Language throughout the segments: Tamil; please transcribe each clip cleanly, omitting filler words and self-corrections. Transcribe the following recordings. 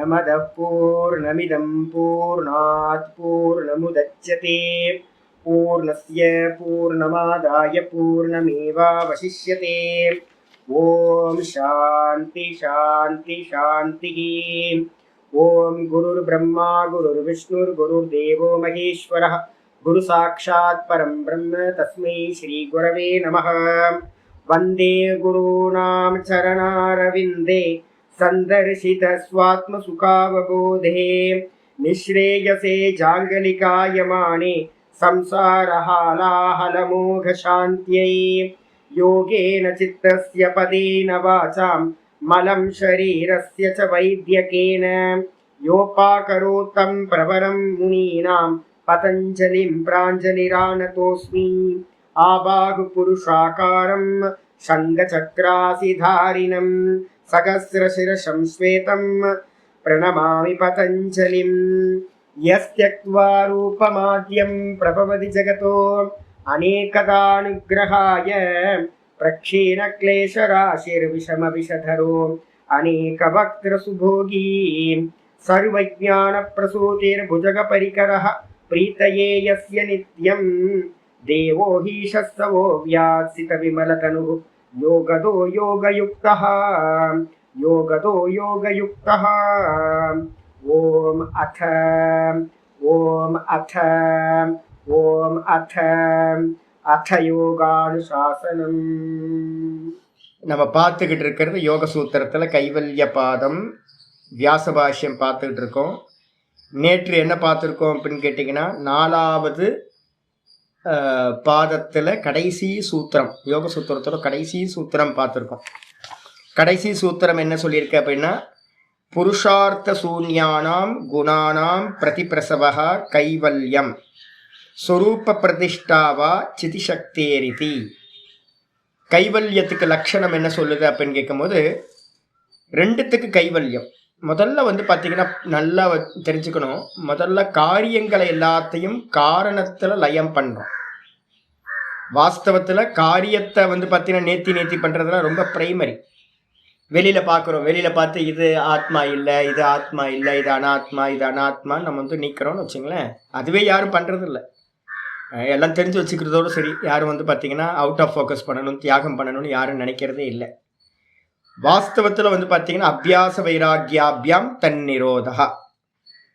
पूर्णमदः पूर्णमिदं पूर्णात् पूर्णमुदच्यते पूर्णस्य पूर्णमादाय पूर्णमेवावशिष्यते। ओम शांति शांति शांतिः। ओम गुरुर्ब्रह्मा गुरुर्विष्णुर्गुरुर्देवो महेश्वरः गुरु साक्षात् परं ब्रह्म तस्मै श्री गुरवे नमः। वंदे गुरूणां चरणारविन्दे संदर्शित स्वात्मसुखावबोधे निःश्रेयसे जाङ्गलिकायमाने संसारहालाहलमोघशान्त्यै योगेन चित्तस्य पदेन वाचां मलं शरीरस्य च वैद्यकेन योपाकरोतं प्रवरं मुनीनां पतञ्जलिं प्राञ्जलिरानतोऽस्मि। आबाहुपुरुषाकारं शङ्खचक्रासिधारिणं सहस्रशिरसं श्वेतं प्रणमामि पतञ्जलिं। यस्त्यक्त्वा रूपमाद्यं प्रभवति जगतो अनेकदानुग्रहाय प्रक्षीणक्लेशराशिर्विषमविषधरो अनेकवक्त्रसुभोगी सर्वज्ञानप्रसूतिर्भुजगपरिकरः प्रीतये यस्य नित्यं देवो हि शस्तवो व्यात्सितविमलतनुः योगदो योगयुक्तः योगदो योगयुक्तः। ओम अथ யோகானுசாசனம். நம்ம பார்த்துக்கிட்டு இருக்கிறது யோக சூத்திரத்தில் கைவல்ய பாதம் வியாச பாஷ்யம் பார்த்துக்கிட்டு இருக்கோம். நேற்று என்ன பார்த்துருக்கோம் அப்படின்னு கேட்டிங்கன்னா 4வது பாதத்தில் கடைசி சூத்திரம், யோக சூத்திரத்தோட கடைசி சூத்திரம் பார்த்துருக்கோம். கடைசி சூத்திரம் என்ன சொல்லியிருக்கு அப்படின்னா, புருஷார்த்த சூன்யானாம் குணானாம் பிரதிபிரசவः கைவல்யம் ஸ்வரூப பிரதிஷ்டாவா சிதிசக்தேரிதி. கைவல்யத்துக்கு லட்சணம் என்ன சொல்லுது அப்படின்னு கேட்கும்போது, ரெண்டுத்துக்கு கைவல்யம். முதல்ல பார்த்தீங்கன்னா நல்லா தெரிஞ்சுக்கணும், முதல்ல காரியங்களை எல்லாத்தையும் காரணத்தில் லயம் பண்ணுறோம். வாஸ்தவத்தில் காரியத்தை பார்த்தீங்கன்னா நேத்தி பண்ணுறதுலாம் ரொம்ப பிரைமரி. வெளியில் பார்க்குறோம், வெளியில் பார்த்து இது ஆத்மா இல்லை, இது ஆத்மா இல்லை, இது அனாத்மா, இது அனாத்மான்னு நம்ம நீக்கிறோம்னு வச்சுங்களேன். அதுவே யாரும் பண்ணுறதில்ல. எல்லாம் தெரிஞ்சு வச்சுக்கிறதோடு சரி, யாரும் பார்த்தீங்கன்னா அவுட் ஆஃப் ஃபோக்கஸ் பண்ணணும், தியாகம் பண்ணணும்னு யாரும் நினைக்கிறதே இல்லை. வாஸ்தவத்தில் பார்த்தீங்கன்னா அபியாச வைராக்கியாபியாம் தன்னிரோதா.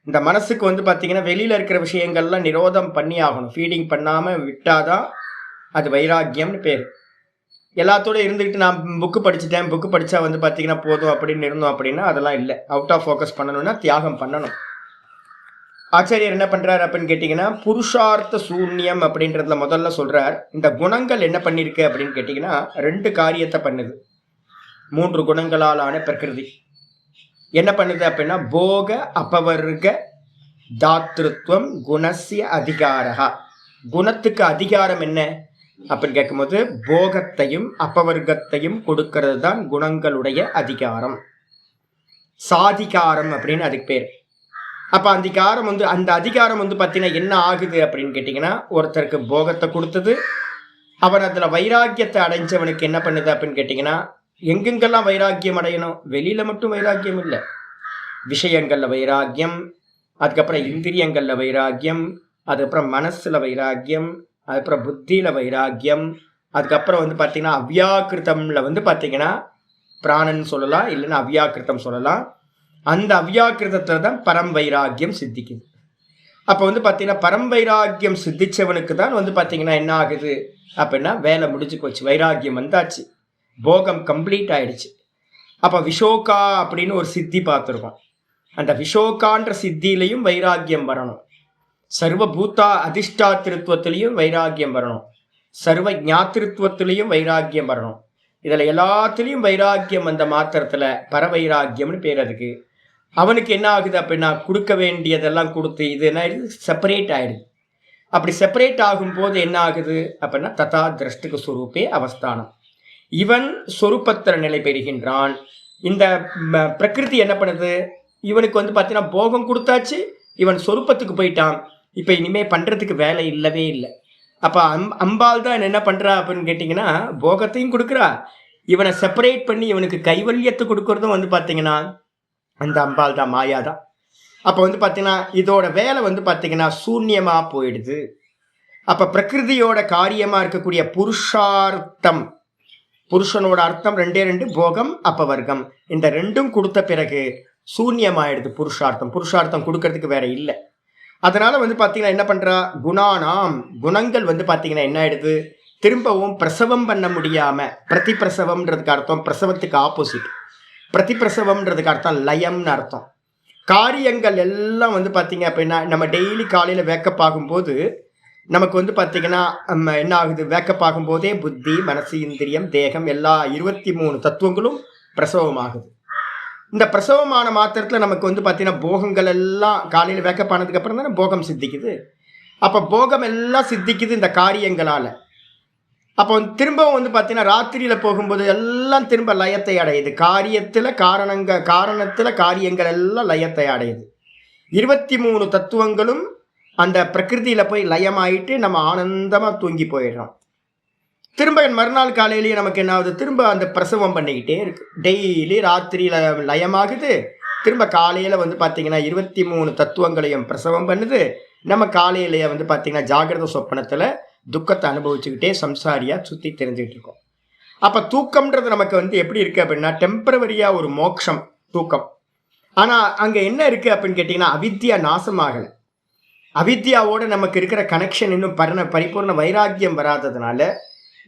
இந்த மனசுக்கு பார்த்தீங்கன்னா வெளியில் இருக்கிற விஷயங்கள்லாம் நிரோதம் பண்ணி ஆகணும். ஃபீடிங் பண்ணாமல் விட்டாதான் அது வைராக்கியம்னு பேர். எல்லாத்தோட இருந்துக்கிட்டு நான் புக்கு படிச்சுட்டேன், புக்கு படித்தா பார்த்தீங்கன்னா போதும் அப்படின்னு இருந்தோம் அப்படின்னா அதெல்லாம் இல்லை. அவுட் ஆஃப் ஃபோக்கஸ் பண்ணணும்னா தியாகம் பண்ணணும். ஆச்சாரியர் என்ன பண்ணுறாரு அப்படின்னு கேட்டிங்கன்னா, புருஷார்த்த சூன்யம் அப்படின்றதுல முதல்ல சொல்கிறார். இந்த குணங்கள் என்ன பண்ணியிருக்கு அப்படின்னு கேட்டிங்கன்னா 2 காரியத்தை பண்ணுது. 3 குணங்களாலான பிரகிருதி என்ன பண்ணுது அப்படின்னா, போக அபவர்க தாத்ருத்வம் குணஸ்ய அதிகாரா. குணத்துக்கு அதிகாரம் என்ன அப்படின்னு கேட்கும்போது, போகத்தையும் அபவர்க்கத்தையும் கொடுக்கறது தான் குணங்களுடைய அதிகாரம், சாதிகாரம் அப்படின்னு அதுக்கு பேர். அப்போ அந்த அதிகாரம் பார்த்தீங்கன்னா என்ன ஆகுது அப்படின்னு கேட்டிங்கன்னா, ஒருத்தருக்கு போகத்தை கொடுத்தது, அவன் அதில் வைராக்கியத்தை அடைஞ்சவனுக்கு என்ன பண்ணுது அப்படின்னு கேட்டிங்கன்னா, எங்கெங்கெல்லாம் வைராக்கியம் அடையணும், வெளியில் மட்டும் வைராக்கியம் இல்லை, விஷயங்களில் வைராக்கியம், அதுக்கப்புறம் இந்திரியங்களில் வைராக்கியம், அதுக்கப்புறம் மனசில் வைராக்கியம், அதுக்கப்புறம் புத்தியில் வைராக்கியம், அதுக்கப்புறம் பார்த்தீங்கன்னா அவ்யாக்கிருத்தமில் பார்த்தீங்கன்னா பிராணன் சொல்லலாம், இல்லைன்னா அவ்யாக்கிருத்தம் சொல்லலாம். அந்த அவ்யாக்கிருதத்தில் தான் பரம் வைராக்கியம் சித்திக்குது. அப்போ பார்த்தீங்கன்னா பரம் வைராக்கியம் சித்திச்சவனுக்கு தான் பார்த்தீங்கன்னா என்ன ஆகுது அப்படின்னா, வேலை முடிஞ்சு போச்சு, வைராக்கியம் வந்தாச்சு, போகம் கம்ப்ளீட் ஆயிடுச்சு. அப்போ விஷோகா அப்படின்னு ஒரு சித்தி பார்த்துருக்கோம். அந்த விஷோகான்ற சித்தியிலையும் வைராக்கியம் வரணும், சர்வ பூதா அதிஷ்டாத்திருத்துவத்திலையும் வைராக்கியம் வரணும், சர்வ ஞாத்திருத்துவத்திலையும் வைராக்கியம் வரணும். இதில் எல்லாத்துலேயும் வைராக்கியம் வந்த மாத்திரத்தில் பரவைராக்கியம்னு பேர் அதுக்கு. அவனுக்கு என்ன ஆகுது அப்படின்னா, கொடுக்க வேண்டியதெல்லாம் கொடுத்து இது என்ன ஆயிடுது, செப்பரேட் ஆகிடுது. அப்படி செப்பரேட் ஆகும்போது என்ன ஆகுது அப்படின்னா, ததா திரஷ்டுக்கு ஸ்வரூப்பே அவஸ்தானம். இவன் சொரூபத்தில் நிலை பெறுகின்றான். இந்த பிரகிருதி என்ன பண்ணுது, இவனுக்கு பார்த்தீங்கன்னா போகம் கொடுத்தாச்சு, இவன் சொரூபத்துக்கு போயிட்டான். இப்போ இனிமேல் பண்ணுறதுக்கு வேலை இல்லவே இல்லை. அப்போ அம்பாள் தான் என்ன பண்ணுறா அப்படின்னு கேட்டிங்கன்னா, போகத்தையும் கொடுக்குறா, இவனை செப்பரேட் பண்ணி இவனுக்கு கைவல்யத்தை கொடுக்கறதும் பார்த்தீங்கன்னா அந்த அம்பாள் தான், மாயா தான். அப்போ வந்து பார்த்தீங்கன்னா இதோட வேலை வந்து பார்த்தீங்கன்னா சூன்யமாக போயிடுது. அப்போ பிரகிருதியோட காரியமாக இருக்கக்கூடிய புருஷார்த்தம், புருஷனோட அர்த்தம் 2 போகம் அப்பவர்க்கம், இந்த 2 கொடுத்த பிறகு சூன்யமாயிடுது புருஷார்த்தம். புருஷார்த்தம் கொடுக்கறதுக்கு வேற இல்லை. அதனால வந்து பார்த்தீங்கன்னா என்ன பண்றா, குணானாம், குணங்கள் வந்து பார்த்தீங்கன்னா என்ன ஆயிடுது, திரும்பவும் பிரசவம் பண்ண முடியாம, பிரதிப்பிரசவம்ன்றதுக்கு அர்த்தம் பிரசவத்துக்கு ஆப்போசிட், பிரதிப்பிரசவம்ன்றதுக்கு அர்த்தம் லயம்னு அர்த்தம். காரியங்கள் எல்லாம் வந்து பார்த்தீங்க அப்படின்னா நம்ம டெய்லி காலையில் வேக்கப் ஆகும்போது நமக்கு வந்து பார்த்தீங்கன்னா என்ன ஆகுது, வேக்கப் ஆகும்போதே புத்தி மனசு இந்திரியம் தேகம் எல்லா 23 தத்துவங்களும் பிரசவம் ஆகுது. இந்த பிரசவமான மாத்திரத்தில் நமக்கு வந்து பார்த்தீங்கன்னா போகங்கள் எல்லாம் காலையில் வேக்கப் ஆனதுக்கு அப்புறம் தானே போகம் சித்திக்குது. அப்போ போகம் எல்லாம் சித்திக்குது இந்த காரியங்களால். அப்போ திரும்பவும் வந்து பார்த்தீங்கன்னா ராத்திரியில் போகும்போது எல்லாம் திரும்ப லயத்தை அடையுது. காரணத்தில் காரியங்கள் எல்லாம் லயத்தை அடையுது. 23 தத்துவங்களும் அந்த பிரகிருதியில் போய் லயமாயிட்டு நம்ம ஆனந்தமாக தூங்கி போயிடுறோம். திரும்ப மறுநாள் காலையிலேயே நமக்கு என்ன ஆகுது, திரும்ப அந்த பிரசவம் பண்ணிக்கிட்டே இருக்கு. டெய்லி ராத்திரியில் லயமாகுது, திரும்ப காலையில் வந்து பார்த்தீங்கன்னா 23 தத்துவங்களையும் பிரசவம் பண்ணுது. நம்ம காலையிலேயே வந்து பார்த்தீங்கன்னா ஜாகிரத சொப்பனத்தில் துக்கத்தை அனுபவிச்சுக்கிட்டே சம்சாரியாக சுற்றி தெரிஞ்சுக்கிட்டு இருக்கோம். அப்போ தூக்கம்ன்றது நமக்கு வந்து எப்படி இருக்குது அப்படின்னா டெம்பரவரியாக ஒரு மோட்சம் தூக்கம். ஆனால் அங்கே என்ன இருக்குது அப்படின்னு கேட்டிங்கன்னா அவித்யா நாசமாகலை. அவித்யாவோட நமக்கு இருக்கிற கனெக்ஷன் இன்னும் பரிபூர்ண வைராக்கியம் வராததுனால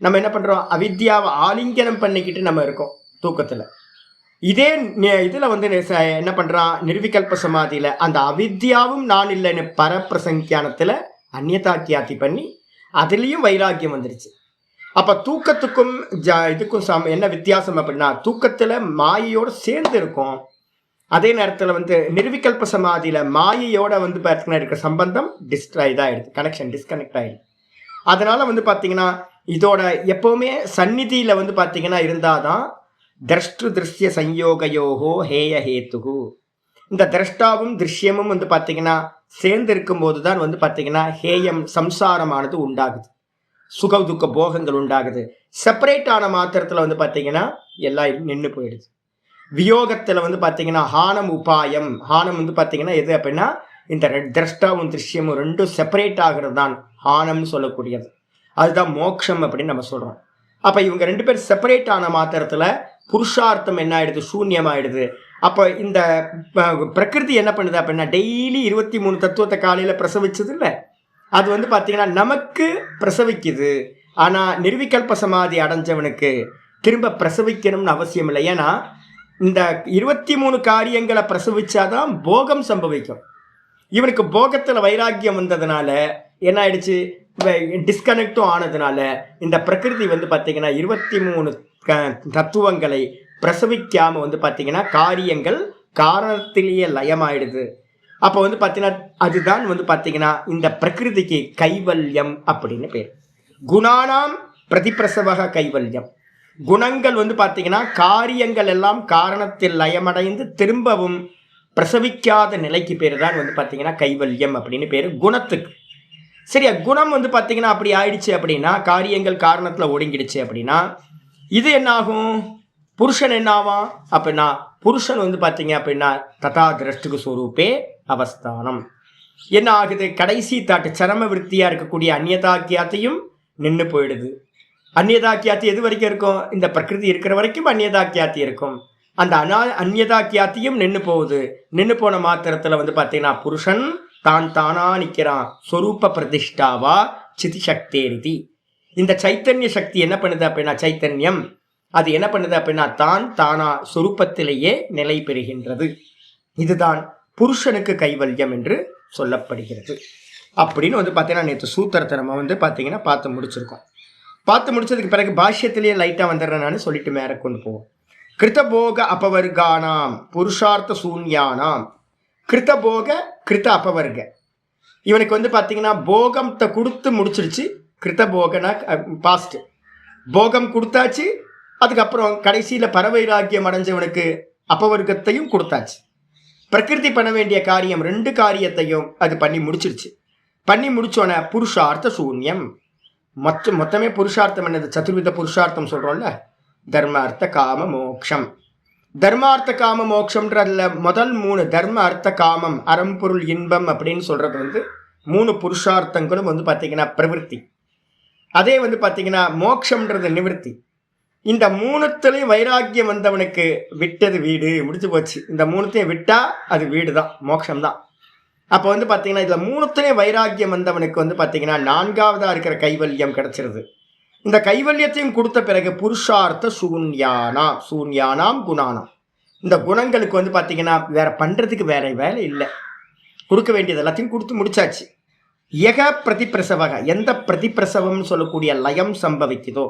நம்ம என்ன பண்ணுறோம், அவித்யாவை ஆலிங்கனம் பண்ணிக்கிட்டு நம்ம இருக்கோம் தூக்கத்தில். இதே இதில் வந்து என்ன பண்ணுறான், நிர்விகல்ப சமாதியில் அந்த அவித்யாவும் நான் இல்லைன்னு பரப்பிரசங்கியானத்தில் அந்நியதாக்கியாத்தி பண்ணி அதுலேயும் வைராக்கியம் வந்துருச்சு. அப்போ தூக்கத்துக்கும் இதுக்கும் என்ன வித்தியாசம் அப்படின்னா, தூக்கத்தில் மாயையோடு சேர்ந்து இருக்கும், அதே நேரத்தில் வந்து நிர்விகல்ப சமாதியில் மாயையோட வந்து பார்த்தீங்கன்னா இருக்கிற சம்பந்தம் இதாகிடுது, கனெக்ஷன் டிஸ்கனெக்ட் ஆகிடுது. அதனால் வந்து பார்த்தீங்கன்னா இதோட எப்போவுமே சந்நிதியில் வந்து பார்த்தீங்கன்னா இருந்தால் தான் திரஷ்டு திருஷ்ய சம்யோகயோகோ ஹேய ஹேத்துகு, இந்த திரஷ்டாவும் திருஷ்யமும் வந்து பார்த்தீங்கன்னா சேர்ந்து இருக்கும்போது தான் வந்து பார்த்தீங்கன்னா ஹேயம் சம்சாரமானது உண்டாகுது, சுக துக்க போகங்கள் உண்டாகுது. செப்பரேட் ஆன மாத்திரத்தில் வந்து பார்த்தீங்கன்னா எல்லாம் நின்று போயிடுது. வியோகத்தில் வந்து பார்த்தீங்கன்னா ஹானம் உபாயம், ஹானம் வந்து பார்த்தீங்கன்னா எது அப்படின்னா இந்த திரஷ்டாவும் திருஷ்யமும் ரெண்டும் செப்பரேட் ஆகிறது தான் ஹானம்னு சொல்லக்கூடியது. அதுதான் மோட்சம் அப்படின்னு நம்ம சொல்கிறோம். அப்போ இவங்க 2 பேர் செப்பரேட் ஆன மாத்திரத்தில் புருஷார்த்தம் என்ன ஆயிடுது, சூன்யமாயிடுது. அப்போ இந்த பிரகிருதி என்ன பண்ணுது அப்படின்னா டெய்லி 23 தத்துவத்தை காலையில் பிரசவிச்சது இல்லை, அது வந்து பார்த்தீங்கன்னா நமக்கு பிரசவிக்குது. ஆனால் நிர்விகல்ப சமாதி அடைஞ்சவனுக்கு திரும்ப பிரசவிக்கணும்னு அவசியம் இல்லை. ஏன்னா இந்த 23 காரியங்களை பிரசவிச்சாதான் போகம் சம்பவிக்கும். இவனுக்கு போகத்தில் வைராக்கியம் வந்ததுனால என்ன ஆயிடுச்சு, டிஸ்கனெக்டும் ஆனதுனால இந்த பிரகிருதி வந்து பார்த்தீங்கன்னா 23 தத்துவங்களை பிரசவிக்காமல் வந்து பார்த்தீங்கன்னா காரியங்கள் காரணத்திலேயே லயமாயிடுது. அப்போ வந்து பார்த்தீங்கன்னா அதுதான் வந்து பார்த்தீங்கன்னா இந்த பிரகிருதிக்கு கைவல்யம் அப்படின்னு பேர். குணானாம் பிரதிப்பிரசவக கைவல்யம். குணங்கள் வந்து பார்த்தீங்கன்னா காரியங்கள் எல்லாம் காரணத்தில் லயமடைந்து திரும்பவும் பிரசவிக்காத நிலைக்கு பேர் தான் வந்து பார்த்தீங்கன்னா கைவல்யம் அப்படின்னு பேர் குணத்துக்கு. சரியா, குணம் வந்து பார்த்தீங்கன்னா அப்படி ஆயிடுச்சு அப்படின்னா, காரியங்கள் காரணத்தில் ஒடுங்கிடுச்சு அப்படின்னா இது என்ன ஆகும், புருஷன் என்ன ஆகும் அப்படின்னா, புருஷன் வந்து பார்த்தீங்க அப்படின்னா ததா திரஷ்டுக்கு ஸ்வரூபே அவஸ்தானம் என்ன ஆகுது, கடைசி தாட்டு சரம விற்த்தியாக இருக்கக்கூடிய அந்நியதாக்கியாத்தையும் நின்று போயிடுது. அந்நியதாக்கியாத்தி எது வரைக்கும் இருக்கும், இந்த பிரகிருதி இருக்கிற வரைக்கும் அந்நியதாக்கியாத்தி இருக்கும். அந்த அந்நியதாக்கியாத்தியும் நின்று போகுது. நின்று போன மாத்திரத்தில் வந்து பார்த்தீங்கன்னா புருஷன் தான் தானா நிற்கிறான். ஸ்வரூப பிரதிஷ்டாவா சிதி சக்தேரிதி. இந்த சைத்தன்ய சக்தி என்ன பண்ணுது அப்படின்னா, சைத்தன்யம் அது என்ன பண்ணுது அப்படின்னா தான் தானா சொரூபத்திலேயே நிலை பெறுகின்றது. இதுதான் புருஷனுக்கு கைவல்யம் என்று சொல்லப்படுகிறது. அப்படின்னு வந்து பார்த்தீங்கன்னா நேற்று சூத்திரத்தை நம்ம வந்து பார்த்தீங்கன்னா பார்த்து முடிச்சிருக்கோம். பார்த்து முடிச்சதுக்கு பிறகு பாஷ்யத்திலேயே லைட்டாக வந்துடுறேன் நான் சொல்லிட்டு மேலே கொண்டு போவோம். கிருத்தபோக அபவர்கானாம் புருஷார்த்த சூன்யானாம். கிருத்தபோக கிருத்த அபவர்க, இவனுக்கு வந்து பார்த்தீங்கன்னா போகத்தை கொடுத்து முடிச்சிருச்சு. கிருத்தபோகனா பாஸ்ட், போகம் கொடுத்தாச்சு. அதுக்கப்புறம் கடைசியில் பரவைராக்கியம் அடைஞ்சவனுக்கு அபவர்க்கத்தையும் கொடுத்தாச்சு. பிரகிருதி பண்ண வேண்டிய காரியம் 2 காரியத்தையும் அது பண்ணி முடிச்சிருச்சு. பண்ணி முடிச்சோன புருஷார்த்த சூன்யம். மொத்தமே புருஷார்த்தம் என்னது, சதுர்வித புருஷார்த்தம் சொல்கிறோம்ல, தர்ம அர்த்த காம மோக்ஷம். தர்மார்த்த காம மோட்சம்ன்றதுல முதல் 3 தர்ம அர்த்த காமம், அறம்பொருள் இன்பம் அப்படின்னு சொல்றது 3 புருஷார்த்தங்களும் பார்த்தீங்கன்னா பிரவிற்த்தி. அதே பார்த்தீங்கன்னா மோட்சம்ன்றது நிவர்த்தி. இந்த 3த்துலையும் வைராக்கியம் வந்தவனுக்கு விட்டது வீடு, முடிச்சு போச்சு. இந்த 3த்தையும் விட்டா அது வீடு தான், மோட்சம்தான். அப்போ பார்த்தீங்கன்னா இதில் 3த்துலையும் வைராக்கியம் வந்தவனுக்கு பார்த்தீங்கன்னா 4வதா இருக்கிற கைவல்யம் கிடைச்சிருது. இந்த கைவல்யத்தையும் கொடுத்த பிறகு புருஷார்த்த சூன்யானாம் குணானாம். இந்த குணங்களுக்கு பார்த்தீங்கன்னா வேற பண்றதுக்கு வேற வேலை இல்லை, கொடுக்க வேண்டியது எல்லாத்தையும் கொடுத்து முடிச்சாச்சு. எக பிரதிப்பிரசவக, எந்த பிரதிப்பிரசவம்னு சொல்லக்கூடிய லயம் சம்பவிக்குதோ,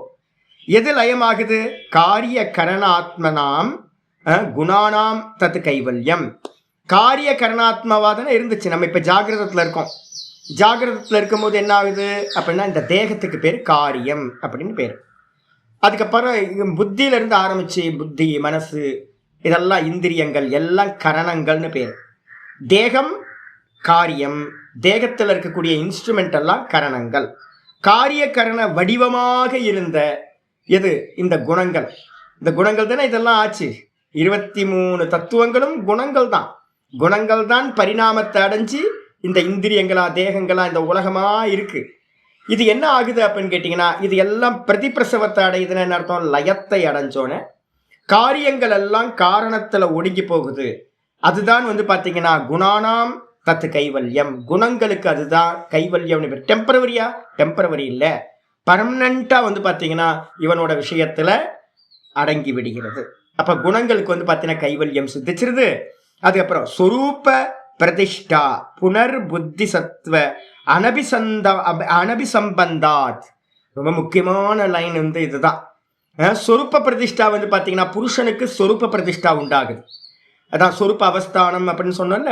எது லயமாகுது? காரிய கரணாத்மனாம் குணானாம் தத்து கைவல்யம். காரிய கரணாத்மவாதனை இருந்துச்சு. நம்ம இப்போ ஜாகிரதத்தில் இருக்கோம். ஜாகிரதத்தில் இருக்கும்போது என்ன ஆகுது அப்படின்னா இந்த தேகத்துக்கு பேர் காரியம் அப்படின்னு பேர். அதுக்கப்புறம் புத்தியிலிருந்து ஆரம்பிச்சு புத்தி, மனசு, இதெல்லாம் இந்திரியங்கள் எல்லாம் கரணங்கள்னு பேர். தேகம் காரியம், தேகத்தில் இருக்கக்கூடிய இன்ஸ்ட்ருமெண்ட் எல்லாம் கரணங்கள். காரிய கரண வடிவமாக இருந்த எது? இந்த குணங்கள். இந்த குணங்கள் தானே இதெல்லாம் ஆச்சு. 23 தத்துவங்களும் குணங்கள் தான். குணங்கள் தான் பரிணாமத்தை அடைஞ்சு இந்த இந்திரியங்களா தேகங்களா இந்த உலகமா இருக்கு. இது என்ன ஆகுது அப்படின்னு கேட்டிங்கன்னா, இது எல்லாம் பிரதிப்பிரசவத்தை அடையுதுன்னு என்ன அர்த்தம்? லயத்தை அடைஞ்சோன்னு காரியங்கள் எல்லாம் காரணத்தில் ஒடுங்கி போகுது. அதுதான் பார்த்தீங்கன்னா குணானாம் தத்து கைவல்யம். குணங்களுக்கு அதுதான் கைவல்யம். டெம்பரவரியா? டெம்பரவரி இல்லை, பர்மனண்டா பார்த்தீங்கன்னா இவனோட விஷயத்துல அடங்கி விடுகிறது. அப்ப குணங்களுக்கு பார்த்தீங்கன்னா கைவல்யம் சித்திச்சிருது. அதுக்கப்புறம் சொரூப பிரதிஷ்டா புனர் புத்தி சத்வ அனபிசம்பந்தாத். ரொம்ப முக்கியமான லைன் இதுதான். சொரூப பிரதிஷ்டா பார்த்தீங்கன்னா புருஷனுக்கு சொரூப பிரதிஷ்டா உண்டாகுது. அதான் சொரூப அவஸ்தானம் அப்படின்னு சொன்னோம்ல.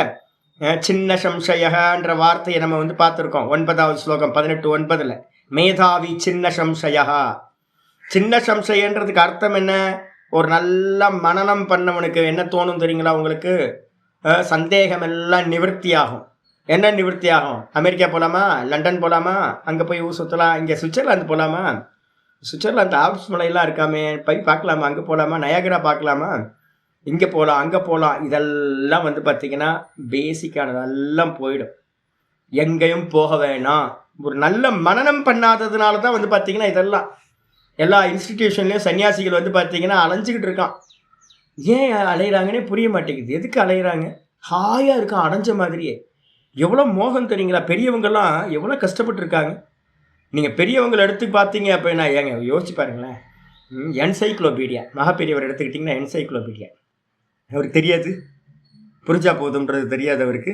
சின்ன சம்சயன்ற வார்த்தையை நம்ம பார்த்துருக்கோம் 9வது ஸ்லோகம் 18:9. மேதாவி சின்ன சம்சயா. சின்ன சம்சயன்றதுக்கு அர்த்தம் என்ன? ஒரு நல்ல மனனம் பண்ணவனுக்கு என்ன தோணும் தெரியுங்களா உங்களுக்கு? சந்தேகம் எல்லாம் நிவர்த்தி ஆகும். என்ன நிவர்த்தி ஆகும்? அமெரிக்கா போகலாமா, லண்டன் போகலாமா, அங்கே போய் ஊர் சுற்றலாம், இங்கே சுவிட்சர்லாந்து போகலாமா, சுவிட்சர்லாந்து ஆல்ப்ஸ் மலையெல்லாம் இருக்காமே, போய் பார்க்கலாமா, அங்கே போகலாமா, நயாகரா பார்க்கலாமா, இங்கே போகலாம் அங்கே போகலாம். இதெல்லாம் பார்த்தீங்கன்னா பேசிக்கானதெல்லாம் போயிடும். எங்கேயும் போக வேணாம். ஒரு நல்ல மனனம் பண்ணாததுனால தான் பார்த்தீங்கன்னா இதெல்லாம் எல்லா இன்ஸ்டிடியூஷன்லேயும் சன்னியாசிகள் பார்த்தீங்கன்னா அலைஞ்சிக்கிட்டு இருக்கான். ஏன் அலையிறாங்கன்னே புரிய மாட்டேங்குது. எதுக்கு அலையிறாங்க? ஹாயாக இருக்கான் அடைஞ்ச மாதிரியே. எவ்வளோ மோகம் தெரியுங்களா? பெரியவங்கெல்லாம் எவ்வளோ கஷ்டப்பட்டுருக்காங்க. நீங்கள் பெரியவங்களை எடுத்து பார்த்தீங்க அப்படின்னா ஏங்க யோசிச்சு பாருங்களேன். என்சைக்ளோபீடியா, மகாபெரியவர் எடுத்துக்கிட்டிங்கன்னா என்சைக்ளோபீடியா. அவருக்கு தெரியாது, புரிஞ்சா போதும்ன்றது தெரியாது அவருக்கு.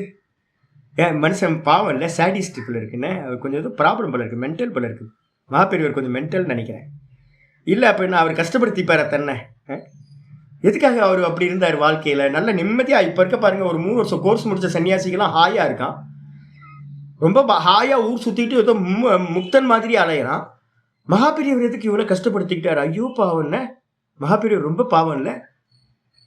ஏன் மனுஷன் பாவம் இல்லை, சாடிஸ்டிக் போல இருக்குன்னு. அவர் கொஞ்சம் எதுவும் ப்ராப்ளம் போல இருக்குது, மென்டல் போல இருக்குது. மகாபெரியவர் கொஞ்சம் மென்டல் நினைக்கிறேன். இல்லை அப்படின்னா அவர் கஷ்டப்படுத்திப்பார தன்னை. எதுக்காக அவர் அப்படி இருந்தார் வாழ்க்கையில்? நல்ல நிம்மதியாக இப்போ இருக்க பாருங்கள். ஒரு 3 வருஷம் கோர்ஸ் முடித்த சன்னியாசிகள்லாம் ஹாயாக இருக்கான். ரொம்ப ஹாயாக ஊர் சுற்றிட்டு ஏதோ முக்தன் மாதிரி அலையிறான். மகாபெரியவர் எதுக்கு இவ்வளோ கஷ்டப்படுத்திக்கிட்டார்? ஐயோ பாவம் இல்லை, மகாபெரியவர் ரொம்ப பாவம் இல்லை.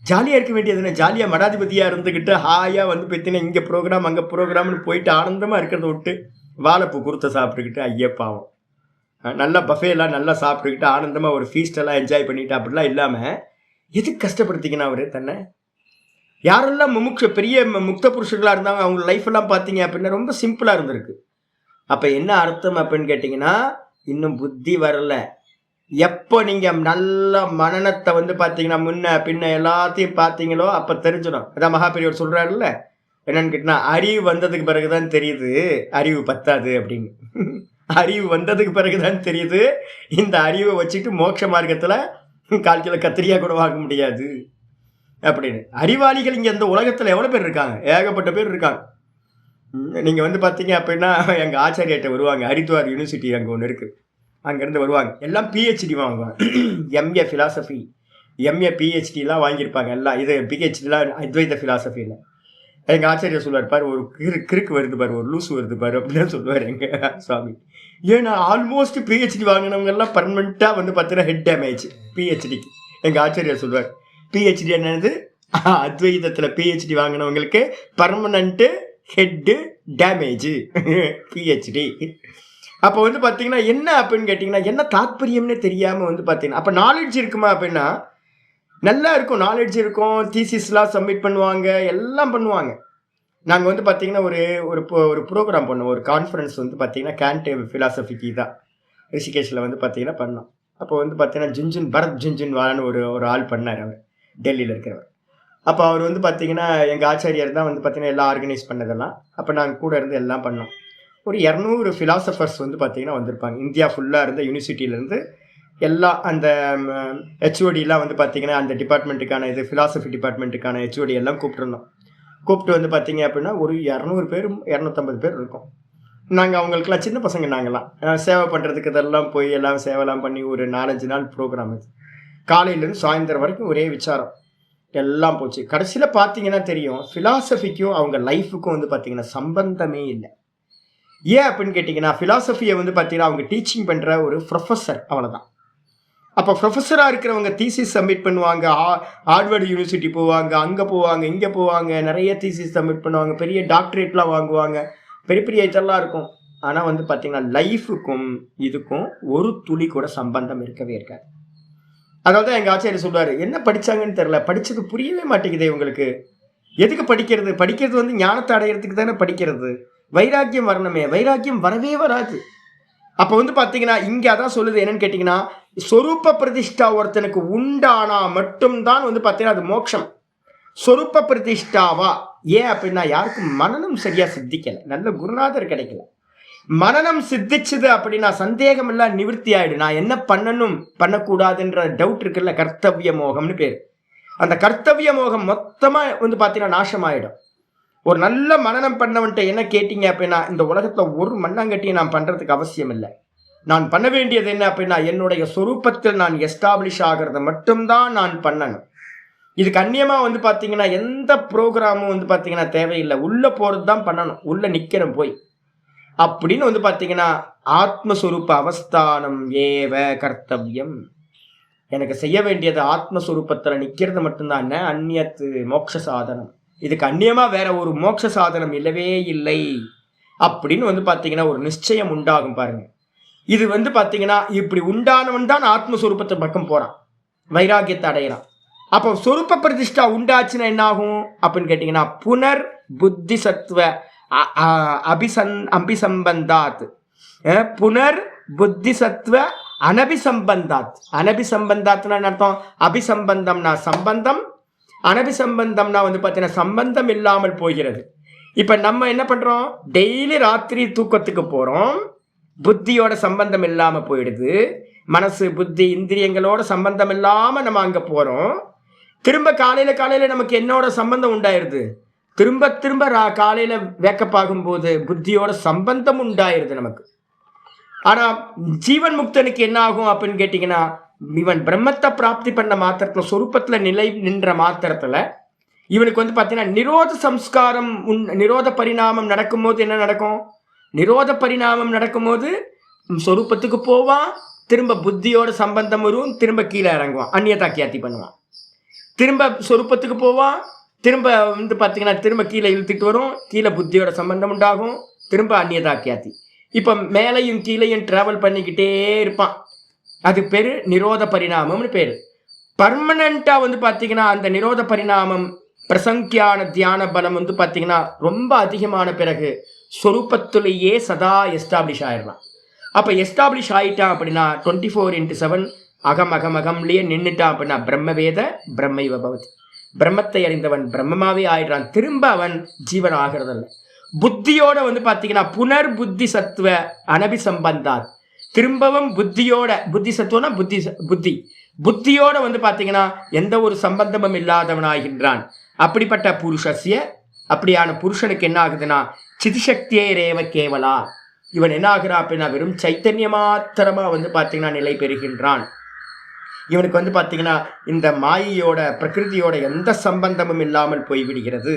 ஜாலியாக இருக்க வேண்டியதுன்னு ஜாலியாக மடாதிபதியாக இருந்துக்கிட்டு ஹாயாக பார்த்தீங்கன்னா இங்கே ப்ரோக்ராம் அங்கே ப்ரோக்ராம்னு போயிட்டு ஆனந்தமாக இருக்கிறத விட்டு வாழைப்பூ குறுத்த சாப்பிட்டுக்கிட்டு ஐயா பாவம். நல்லா பஃபேலாம் நல்லா சாப்பிட்டுக்கிட்டு ஆனந்தமாக ஒரு ஃபீஸ்டெல்லாம் என்ஜாய் பண்ணிட்டு அப்படிலாம் இல்லாமல் எதுக்கு கஷ்டப்படுத்திக்கணும் அவர் தன்னை? யாரெல்லாம் பெரிய முக்த புருஷர்களாக இருந்தாங்க அவங்க லைஃப்பெல்லாம் பார்த்தீங்க அப்படின்னா ரொம்ப சிம்பிளாக இருந்திருக்கு. அப்போ என்ன அர்த்தம் அப்படின்னு கேட்டிங்கன்னா, இன்னும் புத்தி வரல. எப்போ நீங்கள் நல்ல மனநத்தை பார்த்தீங்கன்னா முன்ன பின்ன எல்லாத்தையும் பார்த்தீங்களோ அப்போ தெரிஞ்சிடும். அதான் மகாபெரியவர் சொல்கிறாருல்ல, என்னன்னு கேட்டினா அறிவு வந்ததுக்கு பிறகுதான் தெரியுது அறிவு பத்தாது அப்படின்னு. அறிவு வந்ததுக்கு பிறகுதான் தெரியுது இந்த அறிவை வச்சுட்டு மோட்ச மார்க்கத்தில் கால்கில கத்திரியா கூட வாங்க முடியாது அப்படின்னு. அறிவாளிகள் இங்கே இந்த உலகத்தில் எவ்வளோ பேர் இருக்காங்க? ஏகப்பட்ட பேர் இருக்காங்க. நீங்கள் பார்த்தீங்க அப்படின்னா எங்கள் ஆச்சாரியிட்ட வருவாங்க. ஹரித்வார் யூனிவர்சிட்டி அங்கே ஒன்று இருக்குது, அங்கேருந்து வருவாங்க. எல்லாம் பிஹெச்டி வாங்குவாங்க. எம்ஏ ஃபிலாசபி, எம்ஏ பிஹெச்டிலாம் வாங்கியிருப்பாங்க எல்லாம். இது பிஹெச்டிலாம் அத்வைத ஃபிலாசபியில். எங்கள் ஆச்சாரியர் சொல்லுவார், பாரு ஒரு கிறுக்கு வருது பாரு, ஒரு லூஸ் வருது பாரு அப்படின்னு சொல்லுவார் எங்கள் சுவாமி. ஏன்னா ஆல்மோஸ்ட் பிஹெச்டி வாங்கினவங்கெல்லாம் பர்மனெண்ட்டாக பார்த்தீங்கன்னா ஹெட் டேமேஜ் பிஹெச்டிக்கு. எங்கள் ஆச்சாரியர் சொல்லுவார், பிஹெச்டி என்னது? அத்வைதத்தில் பிஹெச்டி வாங்கினவங்களுக்கு பர்மனண்ட்டு ஹெட்டு டேமேஜ் பிஹெச்டி. அப்போ பார்த்தீங்கன்னா என்ன அப்படின்னு கேட்டிங்கன்னா என்ன தாத்பரியம்னு தெரியாமல் பார்த்தீங்கன்னா அப்போ நாலேஜ் இருக்குமா அப்படின்னா நல்லா இருக்கும், நாலேஜ் இருக்கும், தீசிஸ்லாம் சப்மிட் பண்ணுவாங்க, எல்லாம் பண்ணுவாங்க. நாங்கள் வந்து பார்த்தீங்கன்னா ஒரு ஒரு ஒரு ப்ரோக்ராம் பண்ணோம், ஒரு கான்ஃபரன்ஸ் வந்து பார்த்தீங்கன்னா கேன்டேவ் ஃபிலாசபிக்கு தான் ரிஷிகேஷில் வந்து பார்த்தீங்கன்னா பண்ணோம். அப்போ வந்து பார்த்தீங்கன்னா பரத் ஜுன்ஜுன்வாலான்னு ஒரு ஒரு ஆள் பண்ணார், அவர் டெல்லியில் இருக்கிறவர். அப்போ அவர் வந்து பார்த்தீங்கன்னா எங்கள் ஆச்சாரியார் தான் வந்து பார்த்தீங்கன்னா எல்லாம் ஆர்கனைஸ் பண்ணதெல்லாம். அப்போ நாங்கள் கூட இருந்து எல்லாம் பண்ணோம். ஒரு 200 ஃபிலாசபர்ஸ் வந்து பார்த்தீங்கன்னா வந்திருப்பாங்க, இந்தியா ஃபுல்லாக இருந்த யூனிவர்சிட்டியிலேருந்து எல்லாம். அந்த ஹெச்ஓடிலாம் வந்து பார்த்தீங்கன்னா அந்த டிபார்ட்மெண்ட்டுக்கான இது ஃபிலாசபி டிபார்ட்மெண்ட்டுக்கான ஹெச்ஓடி எல்லாம் கூப்பிட்டு வந்து பார்த்தீங்க அப்படின்னா ஒரு 200 பேர் 250 பேர் இருக்கும். நாங்கள் அவங்களுக்குலாம் சின்ன பசங்க, நாங்கள்லாம் சேவை பண்ணுறதுக்கு இதெல்லாம் போய் எல்லாம் சேவைலாம் பண்ணி ஒரு 4-5 நாள் ப்ரோக்ராம். அது காலையிலேருந்து சாயந்தரம் வரைக்கும் ஒரே விசாரம் எல்லாம் போச்சு. கடைசியில் பார்த்தீங்கன்னா தெரியும், ஃபிலாசபிக்கும் அவங்க லைஃபுக்கும் வந்து பார்த்தீங்கன்னா சம்பந்தமே இல்லை. ஏன் அப்படின்னு கேட்டிங்கன்னா, ஃபிலாசபியை வந்து பார்த்தீங்கன்னா அவங்க டீச்சிங் பண்ணுற ஒரு ப்ரொஃபஸர், அவ்வளோதான். அப்போ ப்ரொஃபஸராக இருக்கிறவங்க தீசிஸ் சப்மிட் பண்ணுவாங்க, ஹார்வர்டு யூனிவர்சிட்டி போவாங்க, அங்கே போவாங்க, இங்கே போவாங்க, நிறைய தீசிஸ் சப்மிட் பண்ணுவாங்க, பெரிய டாக்டரேட்லாம் வாங்குவாங்க, பெரிய பெரிய இதெல்லாம் இருக்கும். ஆனால் வந்து பார்த்தீங்கன்னா லைஃபுக்கும் இதுக்கும் ஒரு துளி கூட சம்பந்தம் இருக்கவே இருக்காது. அதாவது எங்கள் ஆச்சாரியர் சொல்லுவார், என்ன படித்தாங்கன்னு தெரில, படித்தது புரியவே மாட்டேங்குதே உங்களுக்கு, எதுக்கு படிக்கிறது? படிக்கிறது வந்து ஞானத்தை அடையிறதுக்கு தானே படிக்கிறது, வைராக்கியம் வரணுமே, வைராக்கியம் வரவே வராது. அப்போ வந்து பார்த்தீங்கன்னா இங்கே அதான் சொல்லுது, என்னன்னு கேட்டிங்கன்னா, சொரூப பிரதிஷ்டா ஒருத்தனுக்கு உண்டானா மட்டும்தான் வந்து பார்த்தீங்கன்னா அது மோட்சம். சொரூப பிரதிஷ்டாவா? ஏன் அப்படின்னா யாருக்கும் மனநம் சரியா சித்திக்கலை, நல்ல குருநாதர் கிடைக்கல. மனநம் சித்திச்சுது அப்படின்னா சந்தேகம் எல்லாம் நிவர்த்தி ஆயிடும். நான் என்ன பண்ணணும் பண்ணக்கூடாதுன்ற டவுட் இருக்குல்ல, கர்த்தவிய மோகம்னு பேர். அந்த கர்த்தவிய மோகம் மொத்தமாக வந்து பார்த்தீங்கன்னா நாசமாயிடும். ஒரு நல்ல மனநம் பண்ணவன்ட்ட என்ன கேட்டீங்க அப்படின்னா, இந்த உலகத்தில் ஒரு மண்ணாங்கட்டியை நான் பண்ணுறதுக்கு அவசியம் இல்லை. நான் பண்ண வேண்டியது என்ன அப்படின்னா, என்னுடைய சொரூபத்தில் நான் எஸ்டாப்ளிஷ் ஆகிறத மட்டும்தான் நான் பண்ணணும். இதுக்கு அந்நியமாக வந்து பார்த்தீங்கன்னா எந்த ப்ரோக்ராமும் வந்து பார்த்தீங்கன்னா தேவையில்லை, உள்ளே போகிறது தான் பண்ணணும், உள்ளே நிற்கணும் போய் அப்படின்னு வந்து பார்த்தீங்கன்னா ஆத்மஸ்வரூப அவஸ்தானம் ஏவ கர்த்தவியம். எனக்கு செய்ய வேண்டியது ஆத்மஸ்வரூபத்தில் நிற்கிறது மட்டும்தான், அந்நியத்து மோட்ச சாதனம். இதுக்கு அந்நியமாக வேற ஒரு மோட்ச சாதனம் இல்லவே இல்லை அப்படின்னு வந்து பார்த்தீங்கன்னா ஒரு நிச்சயம் உண்டாகும் பாருங்க. இது வந்து பார்த்தீங்கன்னா இப்படி உண்டானவன் தான் ஆத்மஸ்வரூபத்தை பக்கம் போகிறான், வைராக்கியத்தை அடையிறான். அப்போ சொரூப பிரதிஷ்டா உண்டாச்சுன்னா என்ன ஆகும் அப்படின்னு கேட்டிங்கன்னா, புனர் புத்தி சத்துவ அபிசம்பந்தாத், புனர் புத்தி சத்துவ அனபிசம்பந்தாத். அனபிசம்பந்தாத்னா அர்த்தம், அபிசம்பந்தம்னா சம்பந்தம், அனபிசம்பந்தம்னா வந்து பார்த்தீங்கன்னா சம்பந்தம் இல்லாமல் போகிறது. இப்போ நம்ம என்ன பண்ணுறோம், டெய்லி ராத்திரி தூக்கத்துக்கு போகிறோம், புத்தியோட சம்பந்தம் இல்லாமல் போயிடுது, மனசு புத்தி இந்திரியங்களோட சம்பந்தம் இல்லாமல் நம்ம அங்கே போகிறோம். திரும்ப காலையில் நமக்கு என்னோட சம்பந்தம் உண்டாயிருது, திரும்ப காலையில் வேக்கப் ஆகும்போது புத்தியோட சம்பந்தம் உண்டாயிருது நமக்கு. ஆனால் ஜீவன் முக்தனுக்கு என்ன ஆகும் அப்படின்னு கேட்டிங்கன்னா, இவன் பிரம்மத்தை பிராப்தி பண்ண மாத்திரத்தில் சொரூபத்தில் நிலை நின்ற மாத்திரத்தில் இவனுக்கு வந்து பார்த்தீங்கன்னா நிரோத சம்ஸ்காரம் நிரோத பரிணாமம் நடக்கும்போது என்ன நடக்கும், நிரோத பரிணாமம் நடக்கும்போது சொரூபத்துக்கு போவான், திரும்ப புத்தியோட சம்பந்தம் வரும், திரும்ப கீழே இறங்குவான், அந்நியதா கியாத்தி பண்ணுவான், திரும்ப சொரூபத்துக்கு போவான், திரும்ப வந்து பார்த்தீங்கன்னா திரும்ப கீழே இழுத்துட்டு வரும், கீழே புத்தியோட சம்பந்தம் உண்டாகும், திரும்ப அந்நியதா கியாத்தி. இப்போ மேலையும் கீழையும் டிராவல் பண்ணிக்கிட்டே இருப்பான். அது பேர் நிரோத பரிணாமம்னு பேர். பர்மனண்ட்டாக வந்து பார்த்தீங்கன்னா அந்த நிரோத பரிணாமம் பிரசங்கியான தியான பலம் வந்து பார்த்தீங்கன்னா ரொம்ப அதிகமான பிறகு சொரூபத்துலேயே சதா எஸ்டாப்ளிஷ் ஆயிடலாம். அப்போ எஸ்டாப்ளிஷ் ஆகிட்டான் அப்படின்னா 24/7 அகம்லேயே நின்றுட்டான் அப்படின்னா பிரம்மவேத பிரம்மைவ பவதி, பிரம்மத்தை அறிந்தவன் பிரம்மமாவே ஆயிடுறான், திரும்ப அவன் ஜீவன் ஆகிறதில்ல. புத்தியோட வந்து பார்த்தீங்கன்னா புனர் புத்தி சத்துவ அனபிசம்பந்தாத், திரும்பவும் புத்தியோட, புத்தி சத்துவனா புத்தியோட வந்து பார்த்தீங்கன்னா எந்த ஒரு சம்பந்தமும் இல்லாதவனாகின்றான். அப்படிப்பட்ட புருஷஸ்ய, அப்படியான புருஷனுக்கு என்ன ஆகுதுன்னா சிதிசக்தியே ரேவ கேவலா, இவன் என்ன ஆகுறான் அப்படின்னா வெறும் சைத்தன்ய மாத்திரமா வந்து பார்த்தீங்கன்னா நிலை பெறுகின்றான். இவனுக்கு வந்து பார்த்தீங்கன்னா இந்த மாயையோட பிரகிருதியோட எந்த சம்பந்தமும் இல்லாமல் போய்விடுகிறது.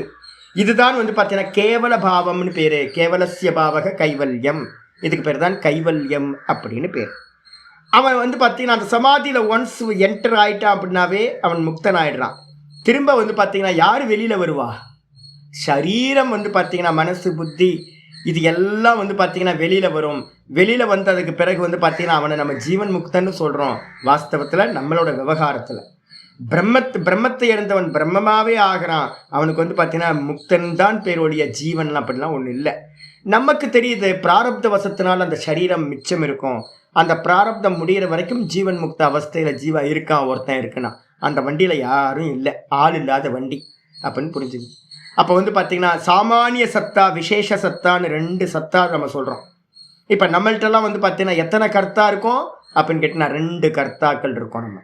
இதுதான் வந்து பார்த்தீங்கன்னா கேவல பாவம்னு பேரு, கேவலசிய பாவக கைவல்யம், இதுக்கு பேர் தான் கைவல்யம் அப்படின்னு பேர். அவன் வந்து பார்த்தீங்கன்னா அந்த சமாதியில் ஒன்ஸ் என்டர் ஆகிட்டான் அப்படின்னாவே அவன் முக்தன் ஆயிடுறான். திரும்ப வந்து பார்த்தீங்கன்னா யார் வெளியில் வருவா, சரீரம் வந்து பார்த்தீங்கன்னா மனசு புத்தி இது எல்லாம் வந்து பார்த்தீங்கன்னா வெளியில் வரும். வெளியில் வந்ததுக்கு பிறகு வந்து பார்த்தீங்கன்னா அவனை நம்ம ஜீவன் முக்தன்னு சொல்கிறோம். வாஸ்தவத்தில் நம்மளோட விவகாரத்தில் பிரம்மத்தை இறந்தவன் பிரம்மமாவே ஆகிறான். அவனுக்கு வந்து பார்த்தீங்கன்னா முக்தன் தான் பேருடைய ஜீவன் அப்படிலாம் ஒன்றும் இல்லை. நமக்கு தெரியுது பிராரப்த வசத்தினால் அந்த சரீரம் மிச்சம் இருக்கும். அந்த பிராரப்தம் முடிகிற வரைக்கும் ஜீவன் முக்த அவஸ்தையில் ஜீவா இருக்கான், ஒருத்தன் இருக்குன்னா. அந்த வண்டியில் யாரும் இல்லை, ஆள் இல்லாத வண்டி அப்படின்னு புரிஞ்சுது. அப்போ வந்து பார்த்தீங்கன்னா சாமானிய சத்தா விசேஷ சத்தான்னு 2 சத்தா நம்ம சொல்கிறோம். இப்போ நம்மள்ட்டெல்லாம் வந்து பார்த்தீங்கன்னா எத்தனை கர்த்தா இருக்கும் அப்படின்னு கேட்டிங்கன்னா 2 கர்த்தாக்கள் இருக்கும். நம்ம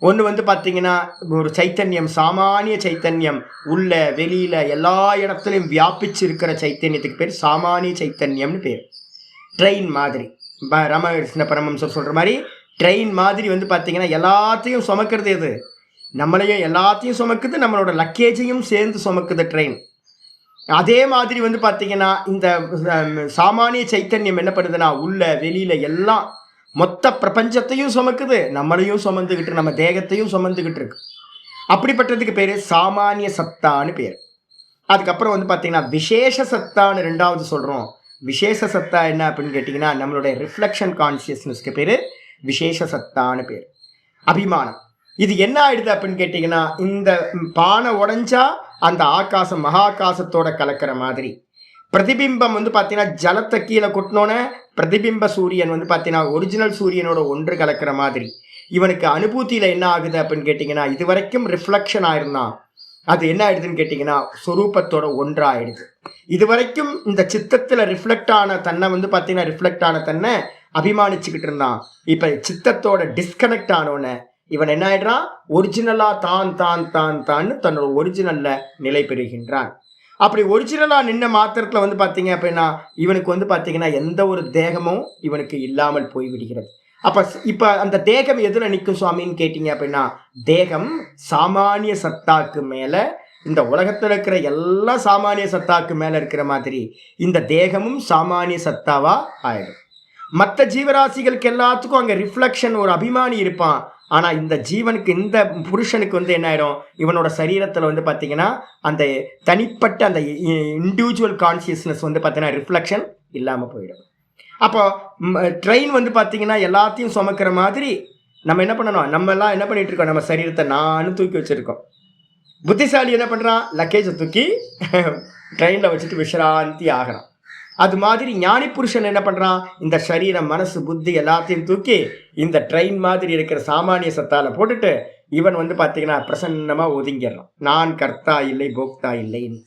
ஒன்று வந்து பார்த்தீங்கன்னா ஒரு சைத்தன்யம், சாமானிய சைத்தன்யம், உள்ள வெளியில் எல்லா இடத்துலையும் வியாபிச்சு இருக்கிற சைத்தன்யத்துக்கு பேர் சாமானிய சைத்தன்யம்னு பேர். ட்ரெயின் மாதிரி ராமகிருஷ்ண பரமஹம்சர் சொல்கிற மாதிரி ட்ரெயின் மாதிரி வந்து பார்த்தீங்கன்னா எல்லாத்தையும் சுமக்கிறது எது? நம்மளையும் எல்லாத்தையும் சுமக்குது, நம்மளோட லக்கேஜையும் சேர்ந்து சுமக்குது ட்ரெயின். அதே மாதிரி வந்து பார்த்தீங்கன்னா இந்த சாமானிய சைத்தன்யம் என்ன பண்ணுதுன்னா உள்ள வெளியில் எல்லாம் மொத்த பிரபஞ்சத்தையும் சுமக்குது, நம்மளையும் சுமந்துக்கிட்டு நம்ம தேகத்தையும் சுமந்துக்கிட்டு இருக்கு. அப்படிப்பட்டதுக்கு பேர் சாமானிய சத்தான்னு பேர். அதுக்கப்புறம் வந்து பார்த்தீங்கன்னா விசேஷ சத்தான்னு 2வது சொல்கிறோம். விசேஷ சத்தா என்ன அப்படின்னு கேட்டிங்கன்னா நம்மளுடைய ரிஃப்ளெக்ஷன் கான்சியஸ்னஸ்க்கு பேர் விசேஷ சத்தான்னு பேர். அபிமானம். இது என்ன ஆயிடுது அப்படின்னு கேட்டிங்கன்னா இந்த பானை உடைஞ்சா அந்த ஆகாசம் மகாகாசத்தோட கலக்கிற மாதிரி பிரதிபிம்பம் வந்து பார்த்தீங்கன்னா ஜலத்தை கீழே கொட்டினோன்னே பிரதிபிம்ப சூரியன் வந்து பார்த்தீங்கன்னா ஒரிஜினல் சூரியனோட ஒன்று கலக்கிற மாதிரி இவனுக்கு அனுபூதியில் என்ன ஆகுது அப்படின்னு கேட்டிங்கன்னா இது வரைக்கும் ரிஃப்ளெக்ஷன் ஆயிருந்தான், அது என்ன ஆயிடுதுன்னு கேட்டிங்கன்னா சொரூபத்தோட ஒன்றாயிடுது. இது வரைக்கும் இந்த சித்தத்தில் ரிஃப்ளெக்ட் ஆன தன்னை வந்து பார்த்தீங்கன்னா ரிஃப்ளெக்ட் ஆன தன்னை அபிமானிச்சுக்கிட்டு இருந்தான். இப்போ சித்தத்தோட டிஸ்கனெக்ட் ஆனோன்னு இவன் என்ன ஆயிடுறான், ஒரிஜினலாக தான் தன்னோட ஒரிஜினலில் நிலை பெறுகின்றான். அப்படி ஒரிஜினலாக நின்ன மாத்திரத்தில் வந்து பார்த்தீங்க அப்படின்னா இவனுக்கு வந்து பார்த்தீங்கன்னா எந்த ஒரு தேகமும் இவனுக்கு இல்லாமல் போய்விடுகிறது. அப்போ இப்போ அந்த தேகம் எதில் நிற்கும் சுவாமின்னு கேட்டிங்க அப்படின்னா தேகம் சாமானிய சத்தாக்கு மேலே, இந்த உலகத்தில் இருக்கிற எல்லா சாமானிய சத்தாக்கு மேலே இருக்கிற மாதிரி இந்த தேகமும் சாமானிய சத்தாவா ஆயிடும். மற்ற ஜீவராசிகளுக்கு எல்லாத்துக்கும் அங்கே ரிஃப்ளெக்ஷன் ஒரு அபிமானி இருப்பான். ஆனால் இந்த ஜீவனுக்கு இந்த புருஷனுக்கு வந்து என்ன ஆயிடும், இவனோட சரீரத்தில் வந்து பார்த்தீங்கன்னா அந்த தனிப்பட்ட அந்த இண்டிவிஜுவல் கான்சியஸ்னஸ் வந்து பார்த்தீங்கன்னா ரிஃப்ளெக்ஷன் இல்லாமல் போயிடும். அப்போ ட்ரெயின் வந்து பார்த்தீங்கன்னா எல்லாத்தையும் சுமக்கிற மாதிரி நம்ம என்ன பண்ணணும், நம்மெல்லாம் என்ன பண்ணிட்டு இருக்கோம், நம்ம சரீரத்தை நானும் தூக்கி வச்சுருக்கோம். புத்திசாலி என்ன பண்ணுறான், லக்கேஜை தூக்கி ட்ரெயினில் வச்சுட்டு விசிராந்தி ஆகிறான். அது மாதிரி ஞானி புருஷன் என்ன பண்ணுறான், இந்த சரீரம் மனசு புத்தி எல்லாத்தையும் தூக்கி இந்த ட்ரெயின் மாதிரி இருக்கிற சாமானிய சத்தால போட்டுட்டு இவன் வந்து பார்த்தீங்கன்னா பிரசன்னமாக ஒதுங்கிடறான். நான் கர்த்தா இல்லை போக்தா இல்லைன்னு.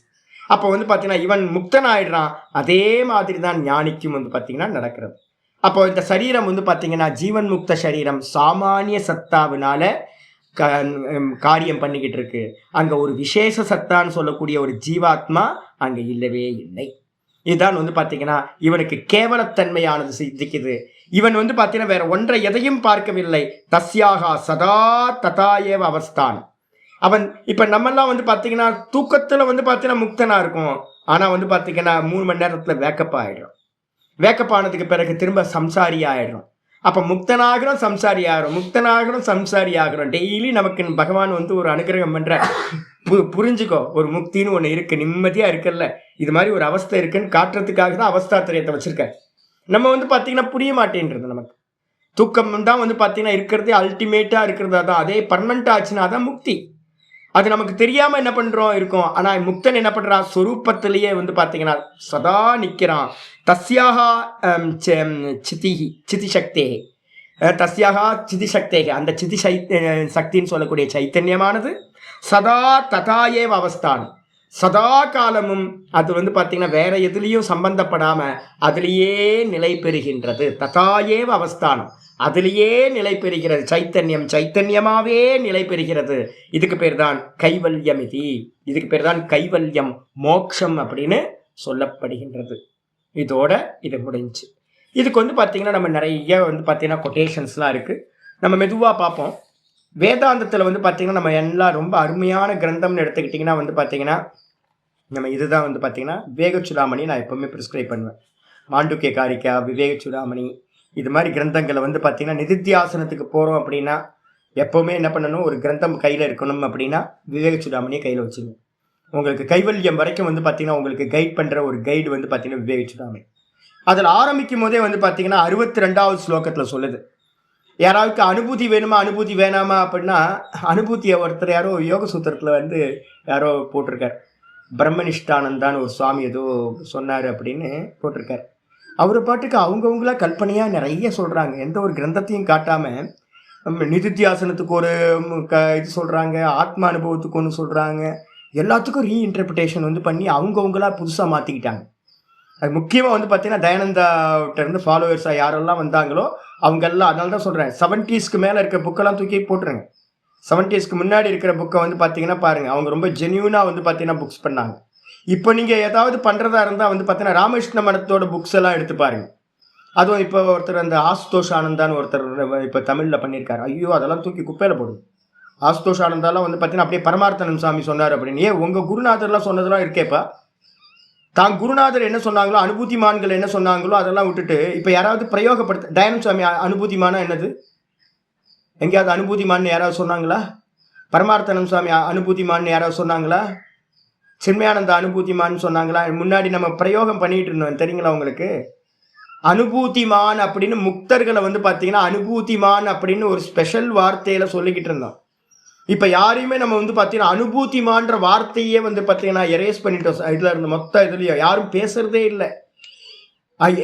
அப்போ வந்து பார்த்தீங்கன்னா இவன் முக்தன் ஆயிடுறான். அதே மாதிரி தான் ஞானிக்கும் வந்து பார்த்தீங்கன்னா நடக்கிறது. அப்போ இந்த சரீரம் வந்து பார்த்தீங்கன்னா ஜீவன் முக்த சரீரம் சாமானிய சத்தாவினால காரியம் பண்ணிக்கிட்டு இருக்கு. அங்கே ஒரு விசேஷ சத்தான்னு சொல்லக்கூடிய ஒரு ஜீவாத்மா அங்கே இல்லவே இல்லை. இதுதான் வந்து பார்த்தீங்கன்னா இவனுக்கு கேவலத்தன்மையானது சித்திக்குது. இவன் வந்து பார்த்தீங்கன்னா வேற ஒன்றை எதையும் பார்க்கவில்லை. தஸ்யாக சதா ததாயேவ அவஸ்தான். அவன் இப்போ நம்மெல்லாம் வந்து பார்த்தீங்கன்னா தூக்கத்தில் வந்து பார்த்தீங்கன்னா முக்தனாக இருக்கும். ஆனால் வந்து பார்த்தீங்கன்னா 3 மணி நேரத்தில் வேக்கப் ஆகிடும். வேக்கப் ஆனதுக்கு பிறகு திரும்ப சம்சாரி ஆகிடும். அப்போ முக்தனாகிறோம் சம்சாரி ஆகிறோம், முக்தனாகிறோம் சம்சாரி ஆகிறோம். டெய்லி நமக்கு பகவான் வந்து ஒரு அனுகிரகம் பண்ணுற புரிஞ்சுக்கோ, ஒரு முக்தின்னு ஒன்று இருக்குது, நிம்மதியாக இருக்குல்ல, இது மாதிரி ஒரு அவஸ்தை இருக்குன்னு காட்டுறதுக்காக தான் அவஸ்தாத்திரயத்தை வச்சுருக்கேன். நம்ம வந்து பார்த்தீங்கன்னா புரிய மாட்டேன்றது. நமக்கு தூக்கம் தான் வந்து பார்த்தீங்கன்னா இருக்கிறதே அல்டிமேட்டாக இருக்கிறதா தான், அதே பர்மனெண்ட் ஆச்சுன்னா தான் முக்தி. அது நமக்கு தெரியாமல் என்ன பண்ணுறோம் இருக்கோம். ஆனால் முக்தன் என்ன பண்ணுறான், சொரூபத்திலேயே வந்து பார்த்தீங்கன்னா சதா நிற்கிறான். தஸ்யாக சிதி சக்தே, தஸ்யாக சிதி சக்தே, அந்த சிதி சக்தின்னு சொல்லக்கூடிய சைத்தன்யமானது சதா ததாயேவ அவஸ்தானம், சதா காலமும் அது வந்து பார்த்தீங்கன்னா வேற எதுலேயும் சம்பந்தப்படாமல் அதுலேயே நிலை பெறுகின்றது. ததாயேவ அவஸ்தானம், அதுலேயே நிலை பெறுகிறது. சைத்தன்யம் சைத்தன்யமாகவே நிலை பெறுகிறது. இதுக்கு பேர் தான் கைவல்யம். இதுக்கு பேர் தான் கைவல்யம், மோக்ஷம் அப்படின்னு சொல்லப்படுகின்றது. இதோட இது முடிஞ்சு. இதுக்கு வந்து பார்த்தீங்கன்னா நம்ம நிறைய வந்து பார்த்தீங்கன்னா கொட்டேஷன்ஸ்லாம் இருக்குது. நம்ம மெதுவாக பார்ப்போம். வேதாந்தத்தில் வந்து பார்த்தீங்கன்னா நம்ம எல்லாம் ரொம்ப அருமையான கிரந்தம்னு எடுத்துக்கிட்டிங்கன்னா வந்து பார்த்தீங்கன்னா நம்ம இதுதான் வந்து பார்த்தீங்கன்னா விவேகச்சுடாமணி நான் எப்போவுமே ப்ரிஸ்கிரைப் பண்ணுவேன். மாண்டூக்கிய காரிக்கா, விவேகச்சுடாமணி, இது மாதிரி கிரந்தங்களை வந்து பார்த்தீங்கன்னா நிதித்தியாசனத்துக்கு போகிறோம் அப்படின்னா எப்போவுமே என்ன பண்ணணும், ஒரு கிரந்தம் கையில் இருக்கணும் அப்படின்னா விவேகச்சுடாமணியை கையில் வச்சுங்க. உங்களுக்கு கைவல்யம் வரைக்கும் வந்து பார்த்தீங்கன்னா உங்களுக்கு கைட் பண்ணுற ஒரு கைடு வந்து பார்த்தீங்கன்னா விவேகச்சுடாமணி. அதில் ஆரம்பிக்கும் போதே வந்து பார்த்தீங்கன்னா 62வது ஸ்லோகத்தில் சொல்லுது, யாராவுக்கு அனுபூதி வேணுமா அனுபூதி வேணாமா அப்படின்னா, அனுபூதியை ஒருத்தர் யாரோ யோக சூத்திரத்தில் யாரோ போட்டிருக்கார். பிரம்மனிஷ்டானந்தான்னு ஒரு சுவாமி ஏதோ சொன்னார் அப்படின்னு போட்டிருக்கார். அவர் பாட்டுக்கு அவங்கவுங்களா கல்பனையாக நிறைய சொல்கிறாங்க. எந்த ஒரு கிரந்தத்தையும் காட்டாமல் நிதித்தியாசனத்துக்கு ஒரு இது சொல்கிறாங்க, ஆத்ம அனுபவத்துக்கு ஒன்று சொல்கிறாங்க. எல்லாத்துக்கும் ரீஇன்டர்பிரிட்டேஷன் பண்ணி அவங்கவுங்களா புதுசாக மாற்றிக்கிட்டாங்க. அது முக்கியமாக பார்த்தீங்கன்னா தயானந்தாவிட்ட ஃபாலோவர்ஸாக யாரெல்லாம் வந்தாங்களோ அவங்கெல்லாம், அதனால தான் சொல்கிறேன், 70ஸ்க்கு மேலே இருக்கிற புக்கெல்லாம் தூக்கி போட்டுருங்க. 70ஸ்க்கு முன்னாடி இருக்கிற புக்கை பார்த்தீங்கன்னா பாருங்கள், அவங்க ரொம்ப ஜென்யூனாக பார்த்தீங்கன்னா புக்ஸ் பண்ணாங்க. இப்போ நீங்கள் ஏதாவது பண்ணுறதா இருந்தால் பார்த்தீங்கன்னா ராமகிருஷ்ண மடத்தோட புக்ஸ் எல்லாம் எடுத்து பாருங்கள். அதுவும் இப்போ ஒருத்தர் அந்த ஆசுதோஷ் ஆனந்தான்னு ஒருத்தர் இப்போ தமிழில் பண்ணியிருக்காரு. ஐயோ அதெல்லாம் தூக்கி குப்பையில் போடுது. ஆசுதோஷ் ஆனந்தாலாம் பார்த்தீங்கன்னா அப்படியே பரமார்த்தனம் சாமி சொன்னார் அப்படின்னு. ஏன் உங்கள் குருநாதர்லாம் சொன்னதெல்லாம் இருக்கேப்பா. தான் குருநாதர் என்ன சொன்னாங்களோ, அனுபூதிமான்கள் என்ன சொன்னாங்களோ அதெல்லாம் விட்டுட்டு இப்போ யாராவது பிரயோகப்படுத்த, தயானந்த சுவாமி அனுபூதிமானா என்னது? எங்கேயாவது அனுபூதிமான்னு யாராவது சொன்னாங்களா? பரமார்த்தனம் சுவாமி அனுபூதிமான்னு யாராவது சொன்னாங்களா? சின்மயானந்த அனுபூதிமான்னு சொன்னாங்களா? முன்னாடி நம்ம பிரயோகம் பண்ணிட்டு இருந்தோம் தெரியுங்களா உங்களுக்கு? அனுபூதிமான் அப்படின்னு முக்தர்களை பார்த்தீங்கன்னா அனுபூதிமான் அப்படின்னு ஒரு ஸ்பெஷல் வார்த்தையில சொல்லிக்கிட்டு இருந்தோம். இப்போ யாரையுமே நம்ம பார்த்தீங்கன்னா அனுபூதிமான்ற வார்த்தையே பார்த்தீங்கன்னா எரேஸ் பண்ணிட்டோம். இதில் இருந்து மொத்த இதுலையும் யாரும் பேசுறதே இல்லை.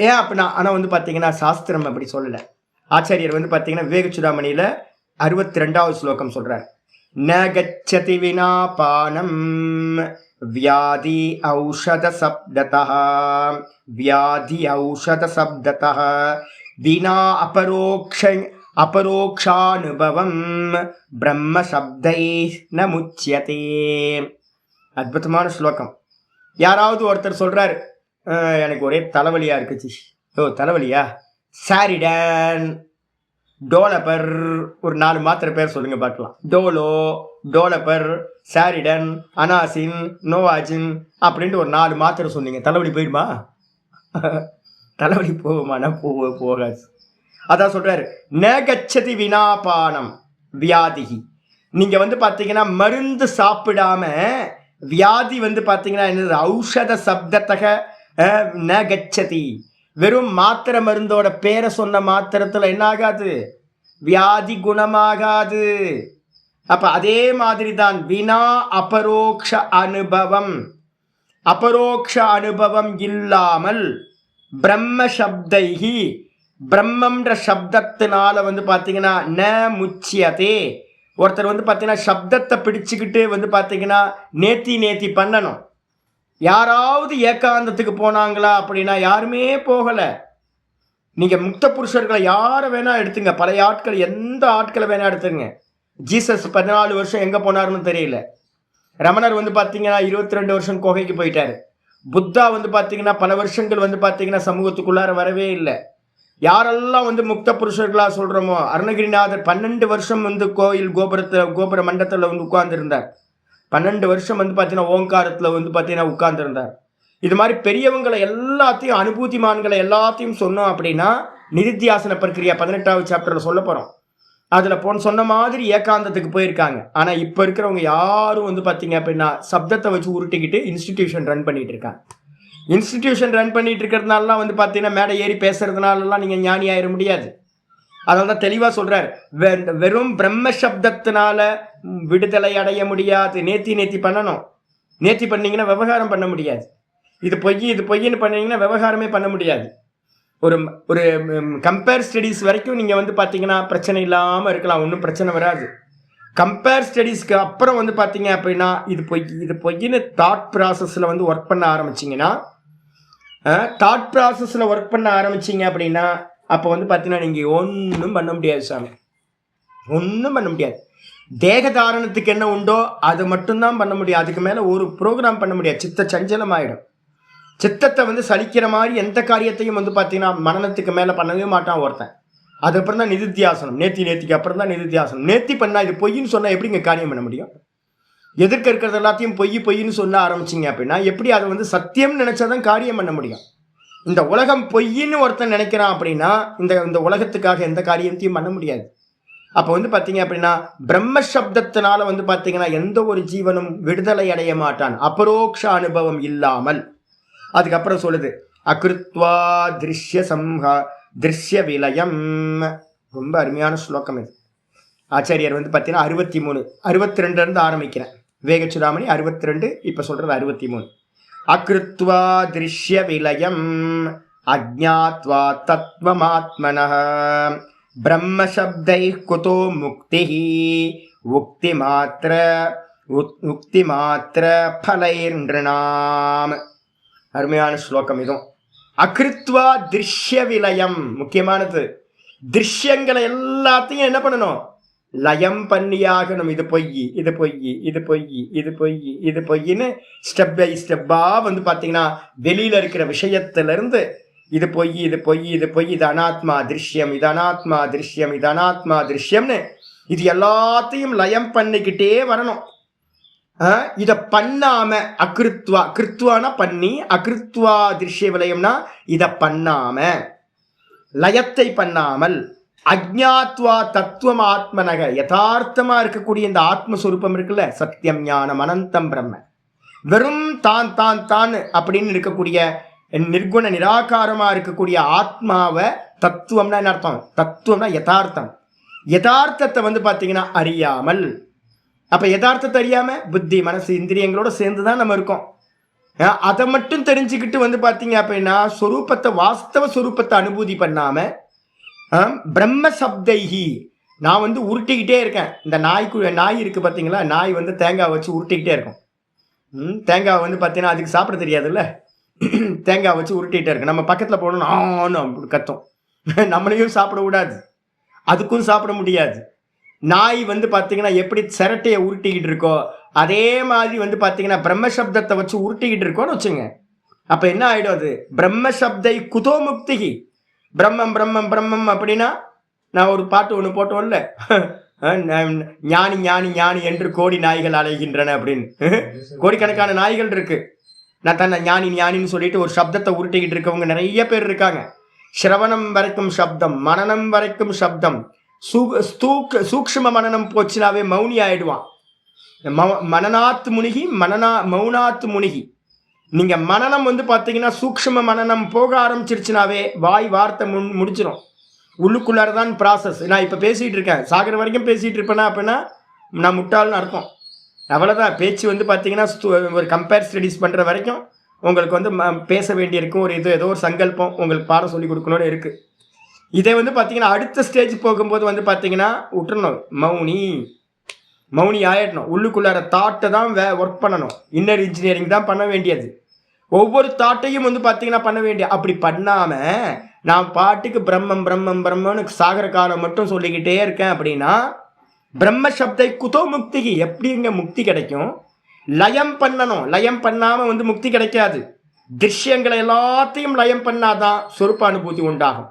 ஏன் அப்படின்னா, ஆனால் பார்த்தீங்கன்னா சாஸ்திரம் அப்படி சொல்லலை. ஆச்சாரியர் பார்த்தீங்கன்னா விவேகச்சுடாமணியில் 62வது ஸ்லோகம் சொல்கிறார். ந கச்சதி வினா பானம் வியாதி ஔஷத சப்ததः வியாதி ஔஷத சப்ததः வினா அபரோக்ஷானுபவம் பிரம்ம சப்தை ந முச்சியதே. அற்புதமான ஸ்லோகம். யாராவது ஒருத்தர் சொல்றாரு, எனக்கு ஒரே தலைவலியா இருக்குச்சு. ஓ தலைவலியா? சாரிடன், டோலப்பர், ஒரு 4 மாத்திரை பேர் சொல்லுங்க பார்க்கலாம். டோலோ, டோலப்பர், சாரிடன், அனாசின், நோவாஜின் அப்படின்ட்டு ஒரு 4 மாத்திரை சொன்னீங்க. தலைவலி போயிடுமா? தலைவலி போகுமானா போகாது. அதான் சொல்றாரு, ந கச்சதி வினாபானம் வியாதிகி. நீங்க பார்த்தீங்கன்னா மருந்து சாப்பிடாம வியாதி பார்த்தீங்கன்னா என்னது? ஔஷத சப்தத்தக ந கச்சதி. வெறும் மாத்திரை மருந்தோட பேரை சொன்ன மாத்திரத்துல என்ன ஆகாது? வியாதி குணமாகாது. அப்ப அதே மாதிரி தான் வினா அபரோக்ஷ அனுபவம். அபரோக்ஷ அனுபவம் இல்லாமல் பிரம்ம சப்தைகி, பிரம்மன்ற சப்தத்தினால பார்த்தீங்கன்னா ந முச்சியதே. ஒருத்தர் பார்த்தீங்கன்னா சப்தத்தை பிடிச்சுக்கிட்டு பார்த்தீங்கன்னா நேத்தி பண்ணணும். யாராவது ஏகாந்தத்துக்கு போனாங்களா அப்படின்னா யாருமே போகலை. நீங்கள் முக்த புருஷர்களை யாரை வேணா எடுத்துங்க, பழைய ஆட்கள், எந்த ஆட்களை வேணா எடுத்துங்க. ஜீசஸ் 14 வருஷம் எங்கே போனாருன்னு தெரியல. ரமணர் பார்த்தீங்கன்னா 22 வருஷம் குகைக்கு போயிட்டாரு. புத்தா பார்த்தீங்கன்னா பல வருஷங்கள் பார்த்தீங்கன்னா சமூகத்துக்குள்ளார வரவே இல்லை. யாரெல்லாம் முக்த புருஷர்களா சொல்கிறோமோ, அருணகிரிநாதர் 12 வருஷம் கோயில் கோபுர மண்டலத்தில் உட்கார்ந்துருந்தார். 12 வருஷம் பார்த்தீங்கன்னா ஓங்காரத்தில் பார்த்தீங்கன்னா உட்கார்ந்துருந்தார். இது மாதிரி பெரியவங்களை எல்லாத்தையும், அனுபூதிமான்களை எல்லாத்தையும் சொன்னோம் அப்படின்னா நிதித்தியாசன பிரக்கிரியா 18வது சாப்டரில் சொல்ல போகிறோம். அதில் சொன்ன மாதிரி ஏகாந்தத்துக்கு போயிருக்காங்க. ஆனால் இப்போ இருக்கிறவங்க யாரும் பார்த்தீங்க அப்படின்னா சப்தத்தை வச்சு உருட்டிக்கிட்டு இன்ஸ்டிடியூஷன் ரன் பண்ணிட்டு இருக்காங்க. இன்ஸ்டிடியூஷன் ரன் பண்ணிட்டு இருக்கிறதுனாலாம் பார்த்தீங்கன்னா மேடை ஏறி பேசுறதுனாலலாம் நீங்கள் ஞானி ஆயிட முடியாது. அதனால தான் தெளிவாக சொல்கிறார், வெறும் பிரம்ம சப்தத்தினால விடுதலை அடைய முடியாது. நேத்தி பண்ணணும். நேத்தி பண்ணிங்கன்னா விவகாரம் பண்ண முடியாது. இது பொய்ன்னு பண்ணிங்கன்னா விவகாரமே பண்ண முடியாது. ஒரு ஒரு கம்பேர் ஸ்டடீஸ் வரைக்கும் நீங்கள் பார்த்தீங்கன்னா பிரச்சனை இல்லாமல் இருக்கலாம், ஒன்றும் பிரச்சனை வராது. கம்பேர் ஸ்டடீஸ்க்கு அப்புறம் பார்த்தீங்க அப்படின்னா இது பொய்ன்னு தாட் ப்ராசஸில் ஒர்க் பண்ண ஆரம்பிச்சிங்கன்னா, தாட் ப்ராசஸில் ஒர்க் பண்ண ஆரம்பிச்சிங்க அப்படின்னா அப்போ பார்த்தீங்கன்னா நீங்கள் ஒன்றும் பண்ண முடியாது சாமி, ஒன்றும் பண்ண முடியாது. தேகதாரணத்துக்கு என்ன உண்டோ அது மட்டும்தான் பண்ண முடியும். அதுக்கு மேலே ஒரு ப்ரோக்ராம் பண்ண முடியாது. சித்த சஞ்சலம் ஆகிடும். சித்தத்தை சலிக்கிற மாதிரி எந்த காரியத்தையும் பார்த்தீங்கன்னா மனநத்துக்கு மேலே பண்ணவே மாட்டான் ஒருத்தன். அதுக்கப்புறம் தான் நிதித்தியாசனம். நேத்திக்கு அப்புறம் தான் நிதித்தியாசனம். நேத்தி பண்ணால் இது பொய்ன்னு சொன்னால் எப்படிங்க காரியம் பண்ண முடியும்? எதிர்க்க இருக்கிறது எல்லாத்தையும் பொய்ன்னு சொல்ல ஆரம்பிச்சிங்க அப்படின்னா எப்படி அதை சத்தியம்னு நினச்சாதான் காரியம் பண்ண முடியும். இந்த உலகம் பொய்ன்னு ஒருத்தன் நினைக்கிறான் அப்படின்னா இந்த உலகத்துக்காக எந்த காரியத்தையும் பண்ண முடியாது. அப்போ பார்த்தீங்க அப்படின்னா பிரம்ம சப்தத்தினால பார்த்தீங்கன்னா எந்த ஒரு ஜீவனும் விடுதலை அடைய மாட்டான், அபரோக்ஷ அனுபவம் இல்லாமல். அதுக்கப்புறம் சொல்லுது, அகிருத்வா திருஷ்ய விலயம் ரொம்ப அருமையான ஸ்லோகம் இது. ஆச்சாரியர் வந்து பார்த்தீங்கன்னா 63 62 ஆரம்பிக்கிறேன். வேகச்சுடாமணி 62, இப்போ சொல்றது 63. அக்ருத்வா திருஷ்ய விலயம் அஜ்ஞாத்வா தத்வமாத்மனஹ பிரம்ம சப்தை குதோ முக்திஹி உக்தி மாத்திர பலைர்நாம். அருமையான ஸ்லோகம் இதுவும். அகிருத்வா திருஷ்ய விலயம், முக்கியமானது. திருஷ்யங்களை எல்லாத்தையும் என்ன பண்ணணும்? லயம் பண்ணியாகணும். இது பொய், இது பொய், இது பொய், இது பொய், இது பொய்ன்னு ஸ்டெப் பை ஸ்டெப்பா வந்து பார்த்தீங்கன்னா வெளியில இருக்கிற விஷயத்திலிருந்து இது பொய், இது பொய், இது பொய், இது அனாத்மா திருஷ்யம், இது அனாத்மா திருஷ்யம், இது அனாத்மா திருஷ்யம்னு இது எல்லாத்தையும் லயம் பண்ணிக்கிட்டே வரணும். இத பண்ணாம அகிருத்வா, கிருத்வானா பண்ணி, அகிருத்வா திருஷ்ய விலயம்னா இத பண்ணாம, லயத்தை பண்ணாமல், அஜ்ஞாத்வா தத்துவம் ஆத்மனக, யதார்த்தமா இருக்கக்கூடிய இந்த ஆத்மஸ்வரூபம் இருக்குல்ல, சத்தியம் ஞானம் அனந்தம் பிரம்ம, வெறும் தான் தான் தான் அப்படின்னு இருக்கக்கூடிய நிர்குண நிராகாரமா இருக்கக்கூடிய ஆத்மாவை தத்துவம்னா என்ன அர்த்தம்? தத்துவம்னா யதார்த்தம். யதார்த்தத்தை வந்து பார்த்தீங்கன்னா அறியாமல், அப்ப யதார்த்தத்தை அறியாம புத்தி மனசு இந்திரியங்களோட சேர்ந்துதான் நம்ம இருக்கோம். அதை மட்டும் தெரிஞ்சுக்கிட்டு வந்து பார்த்தீங்க அப்படின்னா ஸ்வரூபத்தை, வாஸ்தவ ஸ்வரூபத்தை அனுபூதி பண்ணாம பிரம்ம சப்தைஹி, நான் வந்து உருட்டிக்கிட்டே இருக்கேன். இந்த நாய் இருக்கு பார்த்தீங்களா, நாய் வந்து தேங்காய் வச்சு உருட்டிக்கிட்டே இருக்கும். தேங்காய் வந்து பார்த்தீங்கன்னா அதுக்கு சாப்பிட தெரியாதுல்ல, தேங்காய் வச்சு உருட்டிகிட்டே இருக்கு. நம்ம பக்கத்தில் போகணும்னு ஆன்னு கத்தும். நம்மளையும் சாப்பிட விடாது, அதுக்கும் சாப்பிட முடியாது. நாய் வந்து பார்த்தீங்கன்னா எப்படி சிரட்டையை உருட்டிக்கிட்டு இருக்கோ அதே மாதிரி வந்து பார்த்தீங்கன்னா பிரம்ம சப்தத்தை வச்சு உருட்டிக்கிட்டு இருக்கோன்னு வச்சுங்க. அப்போ என்ன ஆகிடும்? அது பிரம்ம சப்தை குதோ முக்திகி, பிரம்மம் பிரம்மம் பிரம்மம் அப்படின்னா நான் ஒரு பாட்டு ஒன்று போட்டோம்ல, ஞானி ஞானி ஞானி என்று கோடி நாய்கள் அலைகின்றன அப்படின்னு. கோடிக்கணக்கான நாய்கள் இருக்கு. நான் தன்னை ஞானி ஞானின்னு சொல்லிட்டு ஒரு சப்தத்தை உருட்டிக்கிட்டு இருக்கவங்க நிறைய பேர் இருக்காங்க. சிரவணம் வரைக்கும் சப்தம், மனநம் வரைக்கும் சப்தம், சூக்ஷ்ம மனநம் போச்சுனாவே மௌனி ஆயிடுவான். மனநாத்து முனிகி மௌனாத்து முனிகி. நீங்க மனநம் வந்து பார்த்தீங்கன்னா சூக்ஷ்ம மனநம் போக ஆரம்பிச்சிருச்சுனாவே வாய் வார்த்தை முடிச்சிடும். உள்ளுக்குள்ளாரதான் ப்ராசஸ். நான் இப்போ பேசிகிட்டு இருக்கேன், சாகர வரைக்கும் பேசிகிட்டு இருப்பேன்னா அப்படின்னா நான் முட்டாள்னு அர்த்தம். அவ்வளோதான். பேச்சு வந்து பார்த்தீங்கன்னா ஒரு கம்பேர் ஸ்டடீஸ் பண்ணுற வரைக்கும் உங்களுக்கு வந்து பேச வேண்டியிருக்கும். ஒரு ஏதோ ஒரு சங்கல்பம் உங்களுக்கு பாடம் சொல்லி கொடுக்கணும்னு இருக்குது. இதை வந்து பார்த்தீங்கன்னா அடுத்த ஸ்டேஜ் போகும்போது வந்து பார்த்தீங்கன்னா விட்டுறணும், மௌனி ஆயிடணும். உள்ளுக்குள்ளார தாட்டை தான் ஒர்க் பண்ணணும். இன்னர் இன்ஜினியரிங் தான் பண்ண வேண்டியது. ஒவ்வொரு தாட்டையும் வந்து பார்த்தீங்கன்னா பண்ண வேண்டிய. அப்படி பண்ணாமல் நான் பாட்டுக்கு பிரம்மம் பிரம்மம் பிரம்மன்னு சாகர காலம் மட்டும் சொல்லிக்கிட்டே இருக்கேன் அப்படின்னா பிரம்ம சப்தை குதோ முக்திக்கு, எப்படிங்க முக்தி கிடைக்கும்? லயம் பண்ணணும். லயம் பண்ணாமல் வந்து முக்தி கிடைக்காது. திருஷ்யங்களை எல்லாத்தையும் லயம் பண்ணாதான் சொரூப அனுபூதி உண்டாகும்.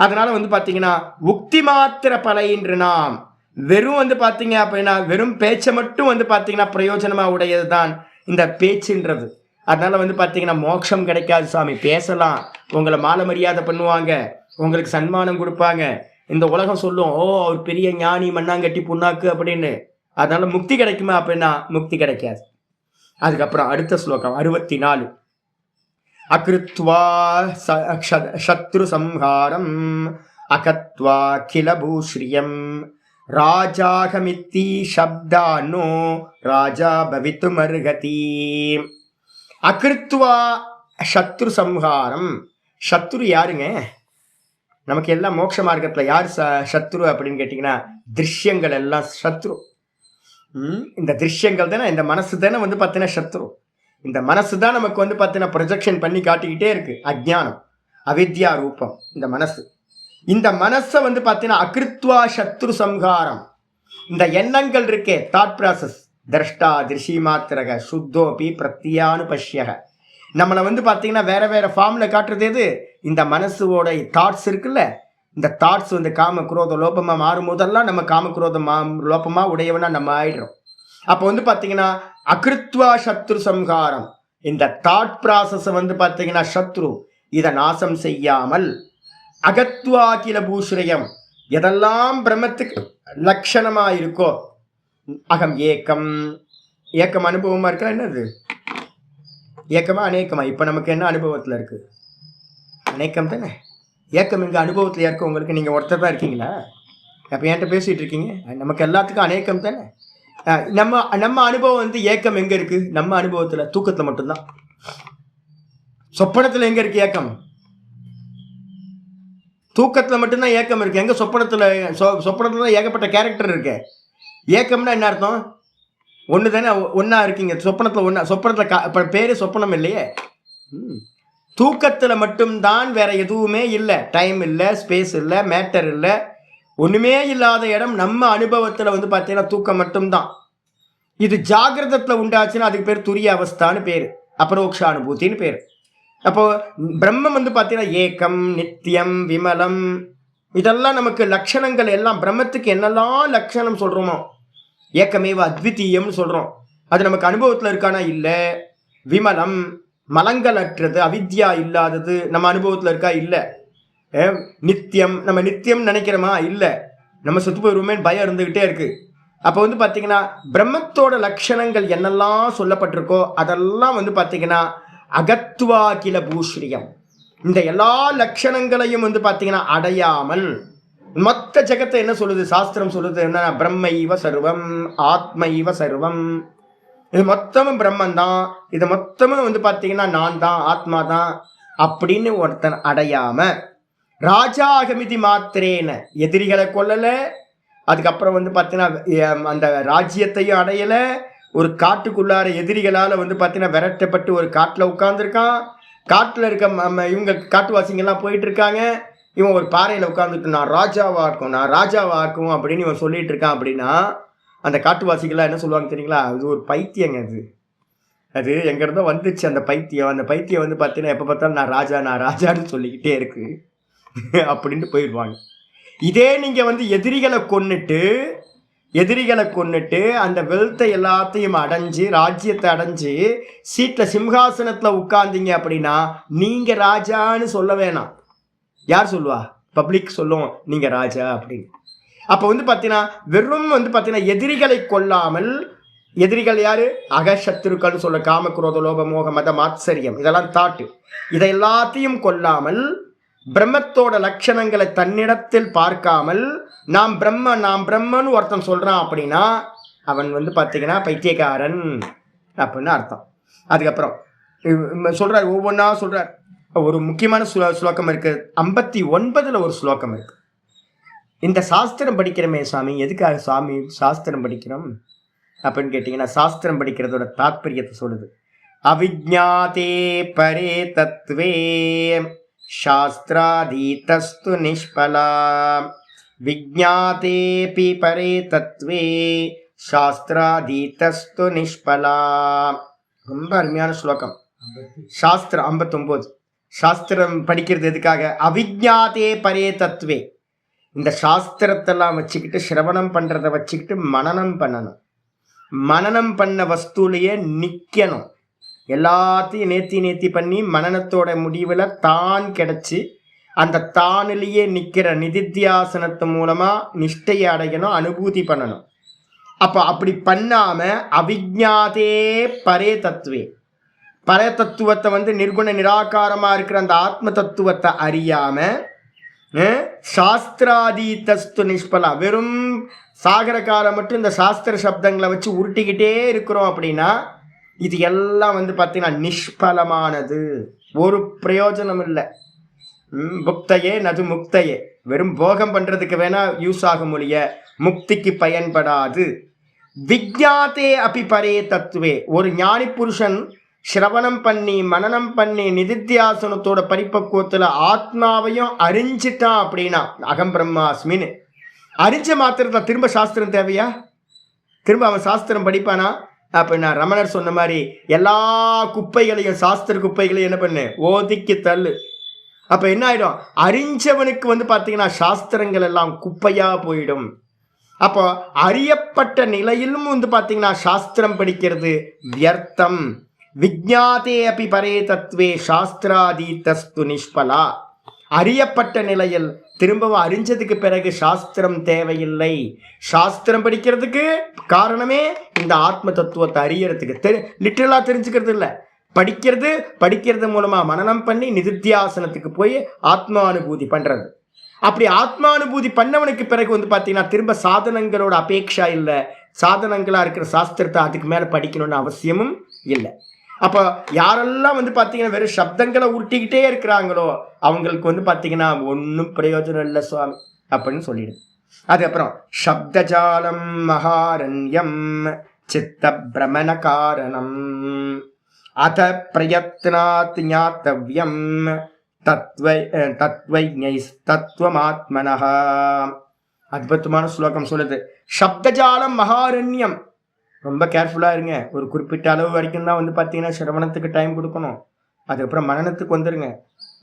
அதனால வந்து பார்த்தீங்கன்னா உக்தி மாத்திர பலையின்று நாம், வெறும் வந்து பார்த்தீங்க அப்படின்னா வெறும் பேச்சை மட்டும் வந்து பார்த்தீங்கன்னா பிரயோஜனமாக உடையது தான் இந்த பேச்சுன்றது. அதனால வந்து பார்த்தீங்கன்னா மோட்சம் கிடைக்காது சாமி. பேசலாம், உங்களை மாலை மரியாதை பண்ணுவாங்க, உங்களுக்கு சன்மானம் கொடுப்பாங்க, இந்த உலகம் சொல்லும் ஓ அவர் பெரிய ஞானி மண்ணாங்கட்டி புண்ணாக்கு அப்படின்னு. அதனால முக்தி கிடைக்குமா அப்படின்னா முக்தி கிடைக்காது. அதுக்கப்புறம் அடுத்த ஸ்லோகம் 64. அகிருத்வா சத்ரு சம்ஹாரம் அகத்வா கில பூஸ்ரியம் ராஜாகமித்தி சப்தானோ ராஜா பவித்துமர்ஹதி. அகிருத்வா சத்ரு சம்ஹாரம். சத்ரு யாருங்க? நமக்கு எல்லாம் மோட்ச மார்க்கத்தில் யார் சத்ரு அப்படின்னு கேட்டிங்கன்னா திருஷ்யங்கள் எல்லாம் சத்ரு. இந்த திருஷ்யங்கள் தானே, இந்த மனசு தானே வந்து பார்த்தீங்கன்னா சத்ரு. இந்த மனசு தான் நமக்கு வந்து பார்த்தீங்கன்னா ப்ரொஜெக்ஷன் பண்ணி காட்டிக்கிட்டே இருக்கு. அஜ்ஞானம், அவித்யா ரூபம் இந்த மனசு. இந்த மனசை வந்து பார்த்தீங்கன்னா அகிருத்வா சத்ரு சம்ஹாரம். இந்த எண்ணங்கள் இருக்கே, தாட் ப்ராசஸ், திரஷ்டா திருஷி மாத்திரக சுத்தோபி பிரத்தியானு பஷ்யக, நம்மளை வந்து பார்த்தீங்கன்னா வேற வேற ஃபார்ம்ல காட்டுறது எது? இந்த மனசோட தாட்ஸ் இருக்குல்ல. இந்த தாட்ஸ் வந்து காம குரோத லோபமா மாறும் போதெல்லாம் நம்ம காம குரோத லோபமா உடையவனா நம்ம ஆயிடுறோம். அப்போ வந்து பார்த்தீங்கன்னா அகிருத்வா சத்ரு சம்ஹாரம், இந்த தாட் ப்ராசஸ் வந்து பார்த்தீங்கன்னா சத்ரு, இதை நாசம் செய்யாமல் அகத்வா கில பூஸ்ரயம், எதெல்லாம் பிரம்மத்துக்கு லட்சணமா இருக்கோ, அகம் ஏக்கம். ஏக்கம் அனுபவமா இருக்கா? என்னது ஏக்கமா அநேக்கமா? இப்போ நமக்கு என்ன அனுபவத்தில் இருக்கு? அநேக்கம் தானே. ஏக்கம் எங்கள் அனுபவத்தில் இருக்க உங்களுக்கு நீங்கள் ஒருத்தர் தான் இருக்கீங்களா? அப்போ என்கிட்ட பேசிகிட்டு இருக்கீங்க. நமக்கு எல்லாத்துக்கும் அநேக்கம் தானே. நம்ம நம்ம அனுபவம் வந்து ஏக்கம் எங்கே இருக்குது? நம்ம அனுபவத்தில் தூக்கத்தில் மட்டும்தான். சொப்பனத்தில் எங்கே இருக்குது ஏக்கம்? தூக்கத்தில் மட்டும்தான் ஏக்கம் இருக்குது. எங்கே சொப்பனத்தில்? சொப்பனத்தில் தான் ஏகப்பட்ட கேரக்டர் இருக்கு. ஏக்கம்னா என்ன அர்த்தம்? ஒன்று தானே, ஒன்றா இருக்கீங்க சொப்பனத்தில். ஒன்றா சொப்பனத்தில் இப்போ பேர் சொப்பனம் இல்லையே. தூக்கத்தில் மட்டும்தான், வேற எதுவுமே இல்லை. டைம் இல்லை, ஸ்பேஸ் இல்லை, மேட்டர் இல்லை, ஒன்றுமே இல்லாத இடம் நம்ம அனுபவத்தில் வந்து பார்த்தீங்கன்னா தூக்கம் மட்டும்தான். இது ஜாகிரதத்தில் உண்டாச்சுன்னா அதுக்கு பேர் துரிய அவஸ்தான்னு பேர், அபரோக்ஷ அனுபூத்தின்னு பேர். அப்போ பிரம்மம் வந்து பார்த்தீங்கன்னா ஏக்கம், நித்தியம், விமலம், இதெல்லாம் நமக்கு லட்சணங்கள் எல்லாம். பிரம்மத்துக்கு என்னெல்லாம் லட்சணம் சொல்கிறோமோ, ஏக்கமேவ அத்விதீயம்னு சொல்கிறோம், அது நமக்கு அனுபவத்தில் இருக்கானா? இல்லை. விமலம், மலங்கள் அற்றது, அவித்யா இல்லாதது, நம்ம அனுபவத்தில் இருக்கா? இல்லை. நித்தியம், நம்ம நித்தியம் நினைக்கிறோமா? இல்லை. நம்ம சுத்து போயிருவோமேன்னு பயம் இருந்துக்கிட்டே இருக்கு. அப்போ வந்து பார்த்தீங்கன்னா பிரம்மத்தோட லட்சணங்கள் என்னெல்லாம் சொல்லப்பட்டிருக்கோ அதெல்லாம் வந்து பார்த்தீங்கன்னா அகத்வா கில பூஸ்ரீயம். இந்த எல்லா லட்சணங்களையும் வந்து பார்த்தீங்கன்னா அடையாமல் மொத்த ஜெகத்தை என்ன சொல்லுது? சாஸ்திரம் சொல்லுது என்ன? பிரம்மைவ சர்வம், ஆத்மைவ சர்வம். இது மொத்தமும் பிரம்மன் தான், இது மொத்தமும் வந்து பார்த்தீங்கன்னா நான் தான், ஆத்மா தான் அப்படின்னு ஒருத்தன் அடையாம, ராஜாகமிதி மாத்திரேன, எதிரிகளை கொல்லலை, அதுக்கப்புறம் வந்து பார்த்தீங்கன்னா அந்த ராஜ்யத்தையும் அடையலை, ஒரு காட்டுக்குள்ளார எதிரிகளால் வந்து பார்த்தீங்கன்னா விரட்டப்பட்டு ஒரு காட்டில் உட்காந்துருக்கான். காட்டில் இருக்க இவங்க காட்டுவாசிங்கெல்லாம் போயிட்டு இருக்காங்க. இவன் ஒரு பாறையில் உட்காந்துட்டு நான் ராஜாவாக இருக்கும், நான் ராஜாவாக இருக்கும் அப்படின்னு இவன் சொல்லிட்டு இருக்கான். அப்படின்னா அந்த காட்டுவாசிகள்லாம் என்ன சொல்லுவாங்க தெரியுங்களா? அது ஒரு பைத்தியங்க. அது எங்கேருந்தோ வந்துச்சு அந்த பைத்தியம். அந்த பைத்தியம் வந்து பார்த்தீங்கன்னா எப்போ பார்த்தாலும் நான் ராஜா, நான் ராஜான்னு சொல்லிக்கிட்டே இருக்கு அப்படின்ட்டு போயிடுவாங்க. இதே நீங்கள் வந்து எதிரிகளை கொன்னுட்டு அந்த வெல்த்தை எல்லாத்தையும் அடைஞ்சு, ராஜ்யத்தை அடைஞ்சு, சீட்டில் சிம்ஹாசனத்தில் உட்கார்ந்தீங்க அப்படின்னா நீங்கள் ராஜான்னு சொல்ல வேணாம். யார் சொல்லுவா? பப்ளிக் சொல்லும் நீங்கள் ராஜா அப்படின்னு. அப்போ வந்து பார்த்தீங்கன்னா வெறும் வந்து பார்த்தீங்கன்னா எதிரிகளை கொல்லாமல், எதிரிகள் யாரு? அகசத்துருக்கள்னு சொல்ல, காமக்ரோத லோப மோக மத மாத்சரியம், இதெல்லாம் தாட்டு. இதை எல்லாத்தையும் கொல்லாமல், பிரம்மத்தோட லட்சணங்களை தன்னிடத்தில் பார்க்காமல், நாம் பிரம்மன்னு ஒருத்தன் சொல்றான் அப்படின்னா அவன் வந்து பார்த்தீங்கன்னா பைத்தியக்காரன் அப்படின்னு அர்த்தம். அதுக்கப்புறம் சொல்றார், ஒவ்வொன்றா சொல்றார். ஒரு முக்கியமான ஸ்லோகம் இருக்கு, 59 ஒரு ஸ்லோகம் இருக்கு. இந்த சாஸ்திரம் படிக்கிறோமே சாமி, எதுக்காக சாமி சாஸ்திரம் படிக்கிறோம் அப்படின்னு கேட்டிங்கன்னா, சாஸ்திரம் படிக்கிறதோட தாத்பரியத்தை சொல்லுது. அவிஜ்ஞாதே பரே தத்வே சாஸ்திராதீதஸ்து நிஷ்பலா, விஜ்ஞாதேபி பரே தத்வே சாஸ்திராதீதஸ்து நிஷ்பலா. ரொம்ப அருமையான ஸ்லோகம். சாஸ்திரம் 59. சாஸ்திரம் படிக்கிறது எதுக்காக? அவிஜ்ஞாதே பரே தத்வே. இந்த சாஸ்திரத்தெல்லாம் வச்சுக்கிட்டு, சிரவணம் பண்ணுறதை வச்சுக்கிட்டு மனனம் பண்ணணும். மனனம் பண்ண வஸ்துலேயே நிற்கணும். எல்லாத்தையும் நேத்தி பண்ணி மனனத்தோட முடிவில் தான் கிடச்சி, அந்த தானிலேயே நிற்கிற நிதித்தியாசனத்து மூலமாக நிஷ்டையை அடையணும், அனுபூதி பண்ணணும். அப்போ அப்படி பண்ணாமல் அவிஜ்ஞாதே பரே தத்துவே, பர தத்துவத்தை வந்து நிர்குண நிராகாரமாக இருக்கிற அந்த ஆத்ம தத்துவத்தை அறியாமல் சாஸ்திராதீதஸ்து நிஷ்பலா, வெறும் சாகர காலம் மட்டும் இந்த சாஸ்திர சப்தங்களை வச்சு உருட்டிக்கிட்டே இருக்கிறோம் அப்படின்னா இது எல்லாம் வந்து பார்த்தீங்கன்னா நிஷ்பலமானது, ஒரு பிரயோஜனம் இல்லை. புக்தையே நது முக்தையே, வெறும் போகம் பண்ணுறதுக்கு வேணா யூஸ் ஆகும் ஒழிய முக்திக்கு பயன்படாது. விஜ்ஞாதே அபி பரே தத்துவே, ஒரு ஞானி புருஷன் சிரவணம் பண்ணி மனனம் பண்ணி நிதித்தியாசனத்தோட பரிபக்குவத்தில் ஆத்மாவையும் அறிஞ்சிட்டான் அப்படின்னா, அகம் பிரம்மாஸ்மின்னு அறிஞ்ச மாத்திரத்தில் திரும்ப சாஸ்திரம் தேவையா? திரும்ப அவன் சாஸ்திரம் படிப்பானா? அப்படின்னா ரமணர் சொன்ன மாதிரி எல்லா குப்பைகளையும், சாஸ்திர குப்பைகளையும் என்ன பண்ணு, ஓதிக்கு தள்ளு. அப்போ என்ன ஆகிடும்? அறிஞ்சவனுக்கு வந்து பார்த்தீங்கன்னா சாஸ்திரங்கள் எல்லாம் குப்பையாக போயிடும். அப்போ அறியப்பட்ட நிலையிலும் வந்து பார்த்தீங்கன்னா சாஸ்திரம் படிக்கிறது வியர்த்தம். விஜ்ஞாதே அபி பரே தத்வே சாஸ்திராதீதஸ்து நிஷ்பலா. அறியப்பட்ட நிலையில் திரும்பவும் அறிஞ்சதுக்கு பிறகு சாஸ்திரம் தேவையில்லை. சாஸ்திரம் படிக்கிறதுக்கு காரணமே இந்த ஆத்ம தத்துவத்தை அறியறதுக்கு, லிட்டரலாக தெரிஞ்சுக்கிறது இல்லை, படிக்கிறது மூலமா மனனம் பண்ணி நிதித்தியாசனத்துக்கு போய் ஆத்மானுபூதி பண்றது. அப்படி ஆத்மானுபூதி பண்ணவனுக்கு பிறகு வந்து பார்த்தீங்கன்னா திரும்ப சாதனங்களோட அபேட்சா இல்லை, சாதனங்களா இருக்கிற சாஸ்திரத்தை அதுக்கு மேல படிக்கணும்னு அவசியமும் இல்லை. அப்போ யாரெல்லாம் வந்து பார்த்தீங்கன்னா வெறும் சப்தங்களை உருட்டிக்கிட்டே இருக்கிறாங்களோ அவங்களுக்கு வந்து பார்த்தீங்கன்னா ஒன்றும் பிரயோஜனம் இல்லை சுவாமி அப்படின்னு சொல்லிடுது. அதுக்கப்புறம் சப்தஜாலம் மகாரண்யம் சித்த பிரமண காரணம் அத பிரயத்னாத் ஞாத்தவ்யம் தத்துவமாத்மனஹ. அத்புதமான ஸ்லோகம் சொல்லுது. சப்தஜாலம் மகாரண்யம், ரொம்ப கேர்ஃபுல்லா இருங்க. ஒரு குறிப்பிட்ட அளவு வரைக்கும் தான் வந்து பார்த்தீங்கன்னா சிரவணத்துக்கு டைம் கொடுக்கணும். அதுக்கப்புறம் மனனத்துக்கு வந்துடுங்க.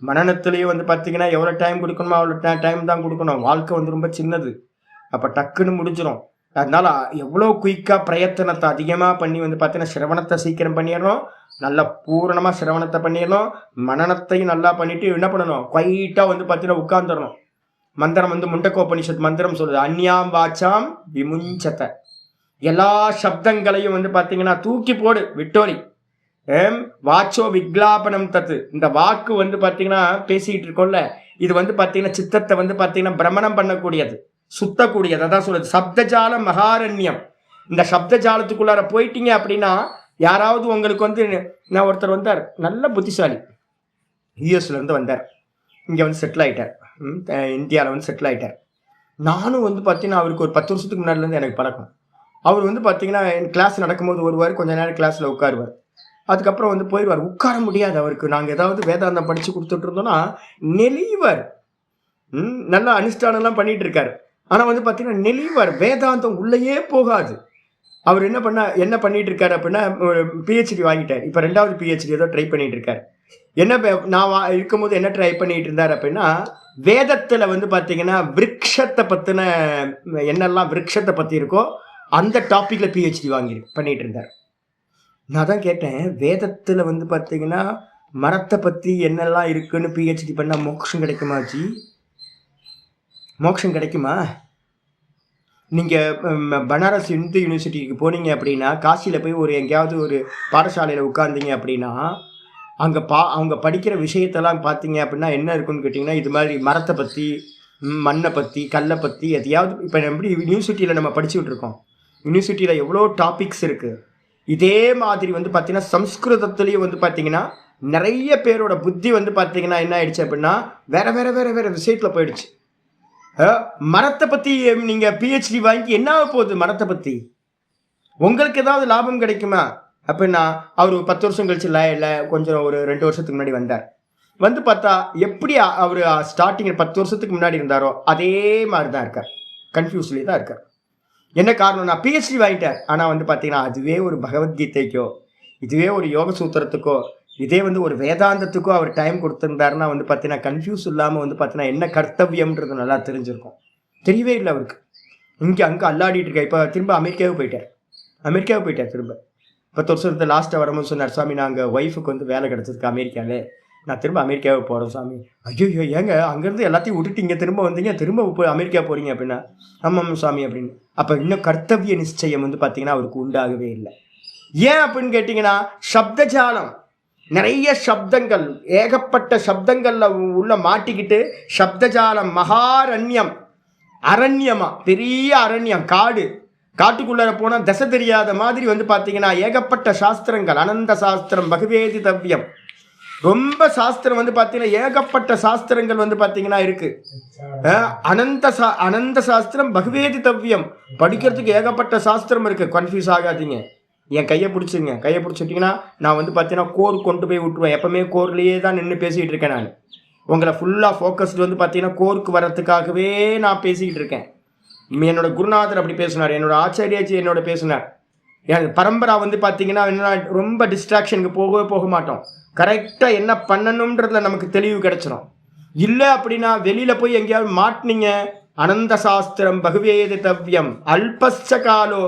மனனத்துலேயே வந்து பார்த்தீங்கன்னா எவ்வளோ டைம் கொடுக்கணுமோ அவ்வளோ டைம் தான் கொடுக்கணும். வாழ்க்கை வந்து ரொம்ப சின்னது, அப்போ டக்குன்னு முடிஞ்சிடும். அதனால எவ்வளோ குயிக்காக பிரயத்தனத்தை அதிகமாக பண்ணி வந்து பார்த்தீங்கன்னா சிரவணத்தை சீக்கிரம் பண்ணிடணும். நல்லா பூரணமாக சிரவணத்தை பண்ணிடணும். மனனத்தையும் நல்லா பண்ணிட்டு என்ன பண்ணணும், குவைட்டாக வந்து பார்த்தீங்கன்னா உட்கார்ந்துடணும். மந்திரம் வந்து முண்டகோபனிஷத் மந்திரம் சொல்லுது, அந்யாம் வாச்சாம் விமுஞ்சத்தை. எல்லா சப்தங்களையும் வந்து பார்த்தீங்கன்னா தூக்கி போடு, விட்டோரி. வாச்சோ விக்லாபனம் தத்து. இந்த வாக்கு வந்து பார்த்தீங்கன்னா பேசிக்கிட்டு இருக்கோம்ல, இது வந்து பார்த்தீங்கன்னா சித்தத்தை வந்து பார்த்தீங்கன்னா பிரமணம் பண்ணக்கூடியது, சுத்தக்கூடியது. அதான் சொல்லுது சப்தஜால மகாரண்யம். இந்த சப்தஜாலத்துக்குள்ளார போயிட்டீங்க அப்படின்னா யாராவது உங்களுக்கு வந்து, நான் ஒருத்தர் வந்தார், நல்ல புத்திசாலி, யூஎஸ்லேருந்து வந்தார், இங்கே வந்து செட்டில் ஆகிட்டார், இந்தியாவில் வந்து செட்டில் ஆகிட்டார். நானும் வந்து பார்த்தீங்கன்னா அவருக்கு ஒரு 10 வருஷத்துக்கு முன்னாடிலேருந்து எனக்கு பழக்கம். அவர் வந்து பார்த்தீங்கன்னா என் கிளாஸ் நடக்கும்போது வருவார், கொஞ்ச நேரம் கிளாஸில் உட்காருவார், அதுக்கப்புறம் வந்து போயிடுவார். உட்கார முடியாது அவருக்கு. நாங்கள் ஏதாவது வேதாந்தம் படித்து கொடுத்துட்டு இருந்தோம்னா நெளிவர், நல்லா அனுஷ்டானம்லாம் பண்ணிட்டு இருக்காரு. ஆனால் வந்து பார்த்தீங்கன்னா நெளிவர், வேதாந்தம் உள்ளேயே போகாது. அவர் என்ன பண்ணிட்டு இருக்காரு அப்படின்னா பிஹெச்டி வாங்கிட்டார். இப்போ 2வது பிஹெச்டி ஏதோ ட்ரை பண்ணிட்டு இருக்காரு. என்ன நான் இருக்கும்போது என்ன ட்ரை பண்ணிட்டு இருந்தார் அப்படின்னா வேதத்தில் வந்து பார்த்தீங்கன்னா விருட்சத்தை பற்றின என்னெல்லாம் விருட்சத்தை பற்றி இருக்கோ அந்த டாப்பிக்கில் பிஹெச்டி பண்ணிட்டு இருந்தார். நான் தான் கேட்டேன், வேதத்தில் வந்து பார்த்தீங்கன்னா மரத்தை பற்றி என்னெல்லாம் இருக்குன்னு பிஹெச்டி பண்ணால் மோட்சம் கிடைக்குமா ஜி? மோட்சம் கிடைக்குமா? நீங்கள் பனாரஸ் இந்து யூனிவர்சிட்டிக்கு போனீங்க அப்படின்னா, காசியில் போய் எங்கேயாவது ஒரு பாடசாலையில் உட்கார்ந்தீங்க அப்படின்னா அங்கே அவங்க படிக்கிற விஷயத்தெல்லாம் பார்த்தீங்க அப்படின்னா என்ன இருக்குன்னு கேட்டிங்கன்னா, இது மாதிரி மரத்தை பற்றி, மண்ணை பற்றி, கல்லை பற்றி எதையாவது. இப்போ எப்படி யூனிவர்சிட்டியில் நம்ம படிச்சுக்கிட்டு இருக்கோம், யூனிவர்சிட்டியில் எவ்வளோ டாபிக்ஸ் இருக்குது. இதே மாதிரி வந்து பார்த்தீங்கன்னா சம்ஸ்கிருதத்துலேயும் வந்து பார்த்தீங்கன்னா நிறைய பேரோட புத்தி வந்து பார்த்தீங்கன்னா என்ன ஆயிடுச்சு அப்படின்னா வேற வேற வேற வேற விஷயத்தில் போயிடுச்சு. மரத்தை பற்றி நீங்கள் பிஹெச்டி வாங்கி என்ன ஆக போகுது? மரத்தை பற்றி உங்களுக்கு ஏதாவது லாபம் கிடைக்குமா அப்படின்னா, அவர் 10 வருஷம் கழிச்சு இல்லை கொஞ்சம் ஒரு 2 வருஷத்துக்கு முன்னாடி வந்தார். வந்து பார்த்தா எப்படி அவர் ஸ்டார்டிங் 10 வருஷத்துக்கு முன்னாடி இருந்தாரோ அதே மாதிரி தான் இருக்கார், கன்ஃபியூஸ்லேயே தான் இருக்கார். என்ன காரணம்? நான் பிஹெச்டி வாங்கிட்டார், ஆனால் வந்து பார்த்தீங்கன்னா அதுவே ஒரு பகவத்கீதைக்கோ, இதுவே ஒரு யோக சூத்திரத்துக்கோ, இதே வந்து ஒரு வேதாந்தத்துக்கோ அவர் டைம் கொடுத்துருந்தாருன்னா வந்து பார்த்தீங்கன்னா கன்ஃபியூஸ் இல்லாமல் வந்து பார்த்தீங்கன்னா என்ன கர்த்தவியம்ன்றது நல்லா தெரிஞ்சிருக்கும். தெரியவே இல்லை அவருக்கு. அங்கே அல்லாடிட்டு இருக்கா. இப்போ திரும்ப அமெரிக்காவுக்கு போயிட்டார். திரும்ப 10 வருஷத்து லாஸ்ட்டாக வரும்போது சொன்னார், சாமி நாங்கள் ஒய்ஃபுக்கு வந்து வேலை கிடச்சிருக்கு அமெரிக்காவில், நான் திரும்ப அமெரிக்காவுக்கு போகிறோம் சாமி. ஐயோ ஏங்க அங்கேருந்து எல்லாத்தையும் விட்டுட்டு இங்கே திரும்ப வந்தீங்க, திரும்ப போய் அமெரிக்கா போகிறீங்க அப்படின்னா, ஆமாம் சாமி அப்படின்னு. அப்போ இன்னும் கர்த்தவிய நிச்சயம் வந்து பார்த்தீங்கன்னா அவருக்கு உண்டாகவே இல்லை. ஏன் அப்படின்னு கேட்டிங்கன்னா சப்தஜாலம், நிறைய சப்தங்கள், ஏகப்பட்ட சப்தங்களில் உள்ள மாட்டிக்கிட்டு சப்தஜாலம் மகாரண்யம், அரண்யமா பெரிய அரண்யம், காட்டுக்குள்ளார போனால் தசை தெரியாத மாதிரி வந்து பார்த்தீங்கன்னா ஏகப்பட்ட சாஸ்திரங்கள், அனந்த சாஸ்திரம் பகவேதி தவ்யம், ரொம்ப சாஸ்திரம் வந்து பார்த்தீங்கன்னா ஏகப்பட்ட சாஸ்திரங்கள் வந்து பார்த்தீங்கன்னா இருக்கு. அனந்த சாஸ்திரம் பகவேதி தவ்யம், படிக்கிறதுக்கு ஏகப்பட்ட சாஸ்திரம் இருக்கு. கன்ஃபியூஸ் ஆகாதீங்க, என் கையை பிடிச்சிட்டிங்கன்னா நான் வந்து பார்த்தீங்கன்னா கோர் கொண்டு போய் விட்டுருவேன். எப்பவுமே கோர்லேயே தான் நின்று பேசிகிட்டு இருக்கேன். நான் உங்களை ஃபுல்லாக ஃபோக்கஸ்டு வந்து பார்த்தீங்கன்னா கோருக்கு வர்றதுக்காகவே நான் பேசிக்கிட்டு இருக்கேன். என்னோட குருநாதர் அப்படி பேசினார், என்னோட ஆச்சாரியாச்சி என்னோட பேசினார். என் பரம்பரா வந்து பார்த்தீங்கன்னா என்ன ரொம்ப டிஸ்ட்ராக்ஷனுக்கு போக மாட்டோம். கரெக்டாக என்ன பண்ணணுன்றதுல நமக்கு தெளிவு கிடைச்சிடும். இல்லை அப்படின்னா வெளியில் போய் எங்கேயாவது மாட்டினீங்க, அனந்த சாஸ்திரம் பகவேதி தவ்யம் அல்பஸ்ச காலோ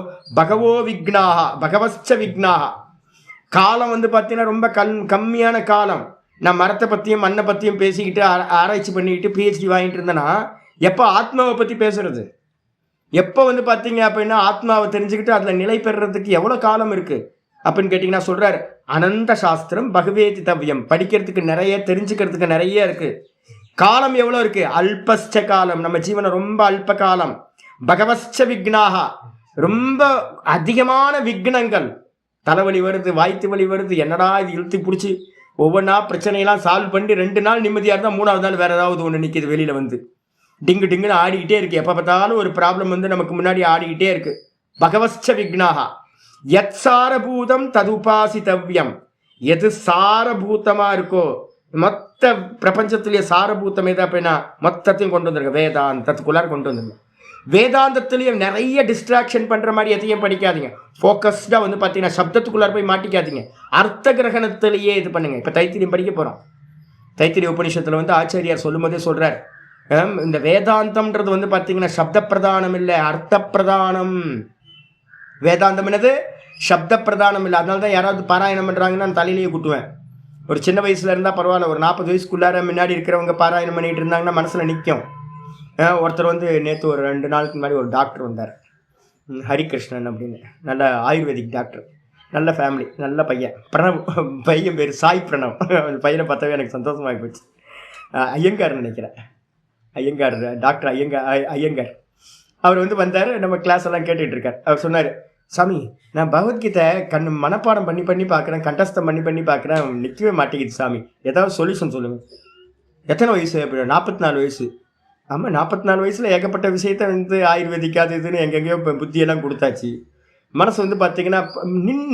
பகவஸ்ச விக்னாக. காலம் வந்து பார்த்தீங்கன்னா ரொம்ப கம்மியான காலம். நான் மரத்தை பற்றியும் மண்ணை பற்றியும் பேசிக்கிட்டு ஆராய்ச்சி பண்ணிக்கிட்டு பிஹெச்டி வாங்கிட்டு இருந்தேன்னா எப்போ ஆத்மாவை பற்றி பேசுறது? எப்போ வந்து பார்த்தீங்க அப்படின்னா ஆத்மாவை தெரிஞ்சுக்கிட்டு அதில் நிலை பெறுறதுக்கு எவ்வளோ காலம் இருக்குது? அப்படின்னு கேட்டிங்கன்னா சொல்கிறார், அனந்த சாஸ்திரம் பகவேதி தவ்யம், படிக்கிறதுக்கு நிறைய, தெரிஞ்சுக்கிறதுக்கு நிறைய இருக்குது. காலம் எவ்வளோ இருக்குது? அல்பஸ்ச காலம், நம்ம ஜீவனை ரொம்ப அல்ப காலம். பகவஸ்ச விக்னாகா, ரொம்ப அதிகமான விக்னங்கள். தலைவலி வருது, வாய்த்து வலி வருது, என்னடா இது இழுத்து பிடிச்சி ஒவ்வொன்றா பிரச்சனையெல்லாம் சால்வ் பண்ணி 2 நாள் நிம்மதியாக இருந்தால் 3வது நாள் வேறு ஏதாவது ஒன்று நிற்கிது வெளியில் வந்து டிங்கு டிங்குன்னு ஆடிக்கிட்டே இருக்குது. எப்போ பார்த்தாலும் ஒரு ப்ராப்ளம் வந்து நமக்கு முன்னாடி ஆடிக்கிட்டே இருக்குது. பகவஸ்ச விக்னாகா யத் சாரபூதம் ததுபாசித்தவ்யம், எது சாரபூத்தமாக இருக்கோ, மொத்த பிரபஞ்சத்திலேயே சாரபூத்தம் எது அப்படின்னா மொத்தத்தையும் கொண்டு வந்துருங்க, வேதாந்தத்துக்குள்ளார கொண்டு வந்துருங்க. வேதாந்தத்துலேயும் நிறைய டிஸ்ட்ராக்ஷன் பண்ணுற மாதிரி எதையும் படிக்காதீங்க. ஃபோக்கஸ்டாக வந்து பார்த்தீங்கன்னா சப்தத்துக்குள்ளார போய் மாட்டிக்காதீங்க. அர்த்த கிரகணத்திலேயே இது பண்ணுங்கள். இப்போ தைத்திரியம் படிக்க போகிறோம். தைத்திரிய உபநிஷத்தில் வந்து ஆச்சாரியார் சொல்லும் போதே சொல்கிறார், இந்த வேதாந்தம்ன்றது வந்து பார்த்தீங்கன்னா சப்த பிரதானம் இல்லை, அர்த்த பிரதானம். வேதாந்தம் என்னது? சப்த பிரதானம் இல்லை. அதனால தான் யாராவது பாராயணம் பண்ணுறாங்கன்னா நான் தலையிலேயே கூட்டுவேன். ஒரு சின்ன வயசுல இருந்தால் பரவாயில்ல, ஒரு 40 வயசுக்குள்ளார முன்னாடி இருக்கிறவங்க பாராயணம் பண்ணிகிட்டு இருந்தாங்கன்னா மனசில் நிற்கும். ஒருத்தர் வந்து நேற்று ஒரு 2 நாளுக்கு முன்னாடி ஒரு டாக்டர் வந்தார், ஹரிகிருஷ்ணன் அப்படின்னு, நல்ல ஆயுர்வேதிக் டாக்டர், நல்ல ஃபேமிலி, நல்ல பையன், பிரணவ் பையன் பேர் சாய் பிரணவ். அந்த பையனை பார்த்தாவே எனக்கு சந்தோஷமாகி போச்சு. ஐயங்கார்னு நினைக்கிறேன், ஐயங்கார், டாக்டர் ஐயங்கார். அவர் வந்து வந்தார், நம்ம கிளாஸ் எல்லாம் கேட்டுட்டு இருக்கார். அவர் சொன்னார், சாமி நான் பகவத்கீதை மனப்பாடம் பண்ணி பார்க்குறேன், கண்டஸ்தம் பண்ணி பார்க்குறேன், நிற்கவே மாட்டேங்குது சாமி, ஏதாவது சொல்யூஷன் சொல்லுங்கள். எத்தனை வயசு? அப்படி 44 வயசு. ஆமாம், 44 வயசில் ஏகப்பட்ட விஷயத்த வந்து ஆயுர்வேதிக் அது இதுன்னு எங்கெங்கேயோ இப்போ புத்தியெல்லாம் கொடுத்தாச்சு. மனசு வந்து பார்த்தீங்கன்னா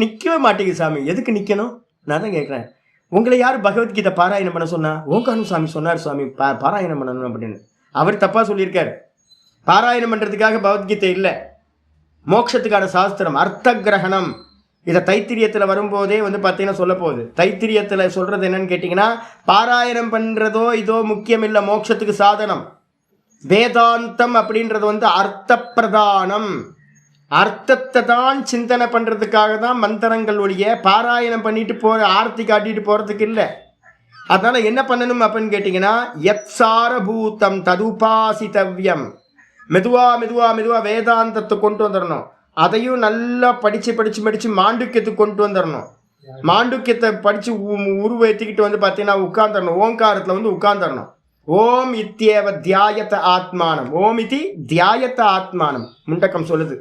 நிற்கவே மாட்டேங்குது சாமி. எதுக்கு நிற்கணும்? நான் தான் கேட்குறேன், உங்களை யார் பகவத்கீதை பாராயணம் பண்ண சொன்னா? ஓங்காரம் சாமி சொன்னார் சாமி பாராயணம் பண்ணணும் அப்படின்னு. அவர் தப்பாக சொல்லியிருக்கார். பாராயணம் பண்ணுறதுக்காக பகவத்கீதை இல்லை, மோட்சத்துக்கான சாஸ்திரம், அர்த்த கிரகணம். இதை தைத்திரியத்தில் வரும்போதே வந்து பார்த்தீங்கன்னா சொல்ல போகுது. தைத்திரியத்தில் சொல்கிறது என்னன்னு கேட்டிங்கன்னா, பாராயணம் பண்ணுறதோ இதோ முக்கியம் இல்லை, மோட்சத்துக்கு சாதனம். வேதாந்தம் அப்படின்றது வந்து அர்த்த பிரதானம். அர்த்தத்தை தான் சிந்தனை பண்ணுறதுக்காக தான் மந்திரங்கள் ஒழிய பாராயணம் பண்ணிட்டு ஆர்த்தி காட்டிட்டு போகிறதுக்கு இல்லை. அதனால் என்ன பண்ணணும் அப்படின்னு கேட்டிங்கன்னா, யத் சாரபூதம் ததுபாசித்தவ்யம், மெதுவாக வேதாந்தத்தை கொண்டு வந்துடணும். அதையும் நல்லா படித்து மாண்டுக்கியத்துக்கு கொண்டு வந்துடணும். மாண்டுக்கியத்தை படித்து உருவேற்றிக்கிட்டு வந்து பார்த்தீங்கன்னா உட்கார்ந்துடணும். ஓங்காரத்தில் வந்து உட்கார்ந்துடணும். ஓம் இத்தியேவ தியாயத்த ஆத்மானம், ஓம் இதி தியாயத்த ஆத்மானம். முண்டக்கம் சொல்லுது,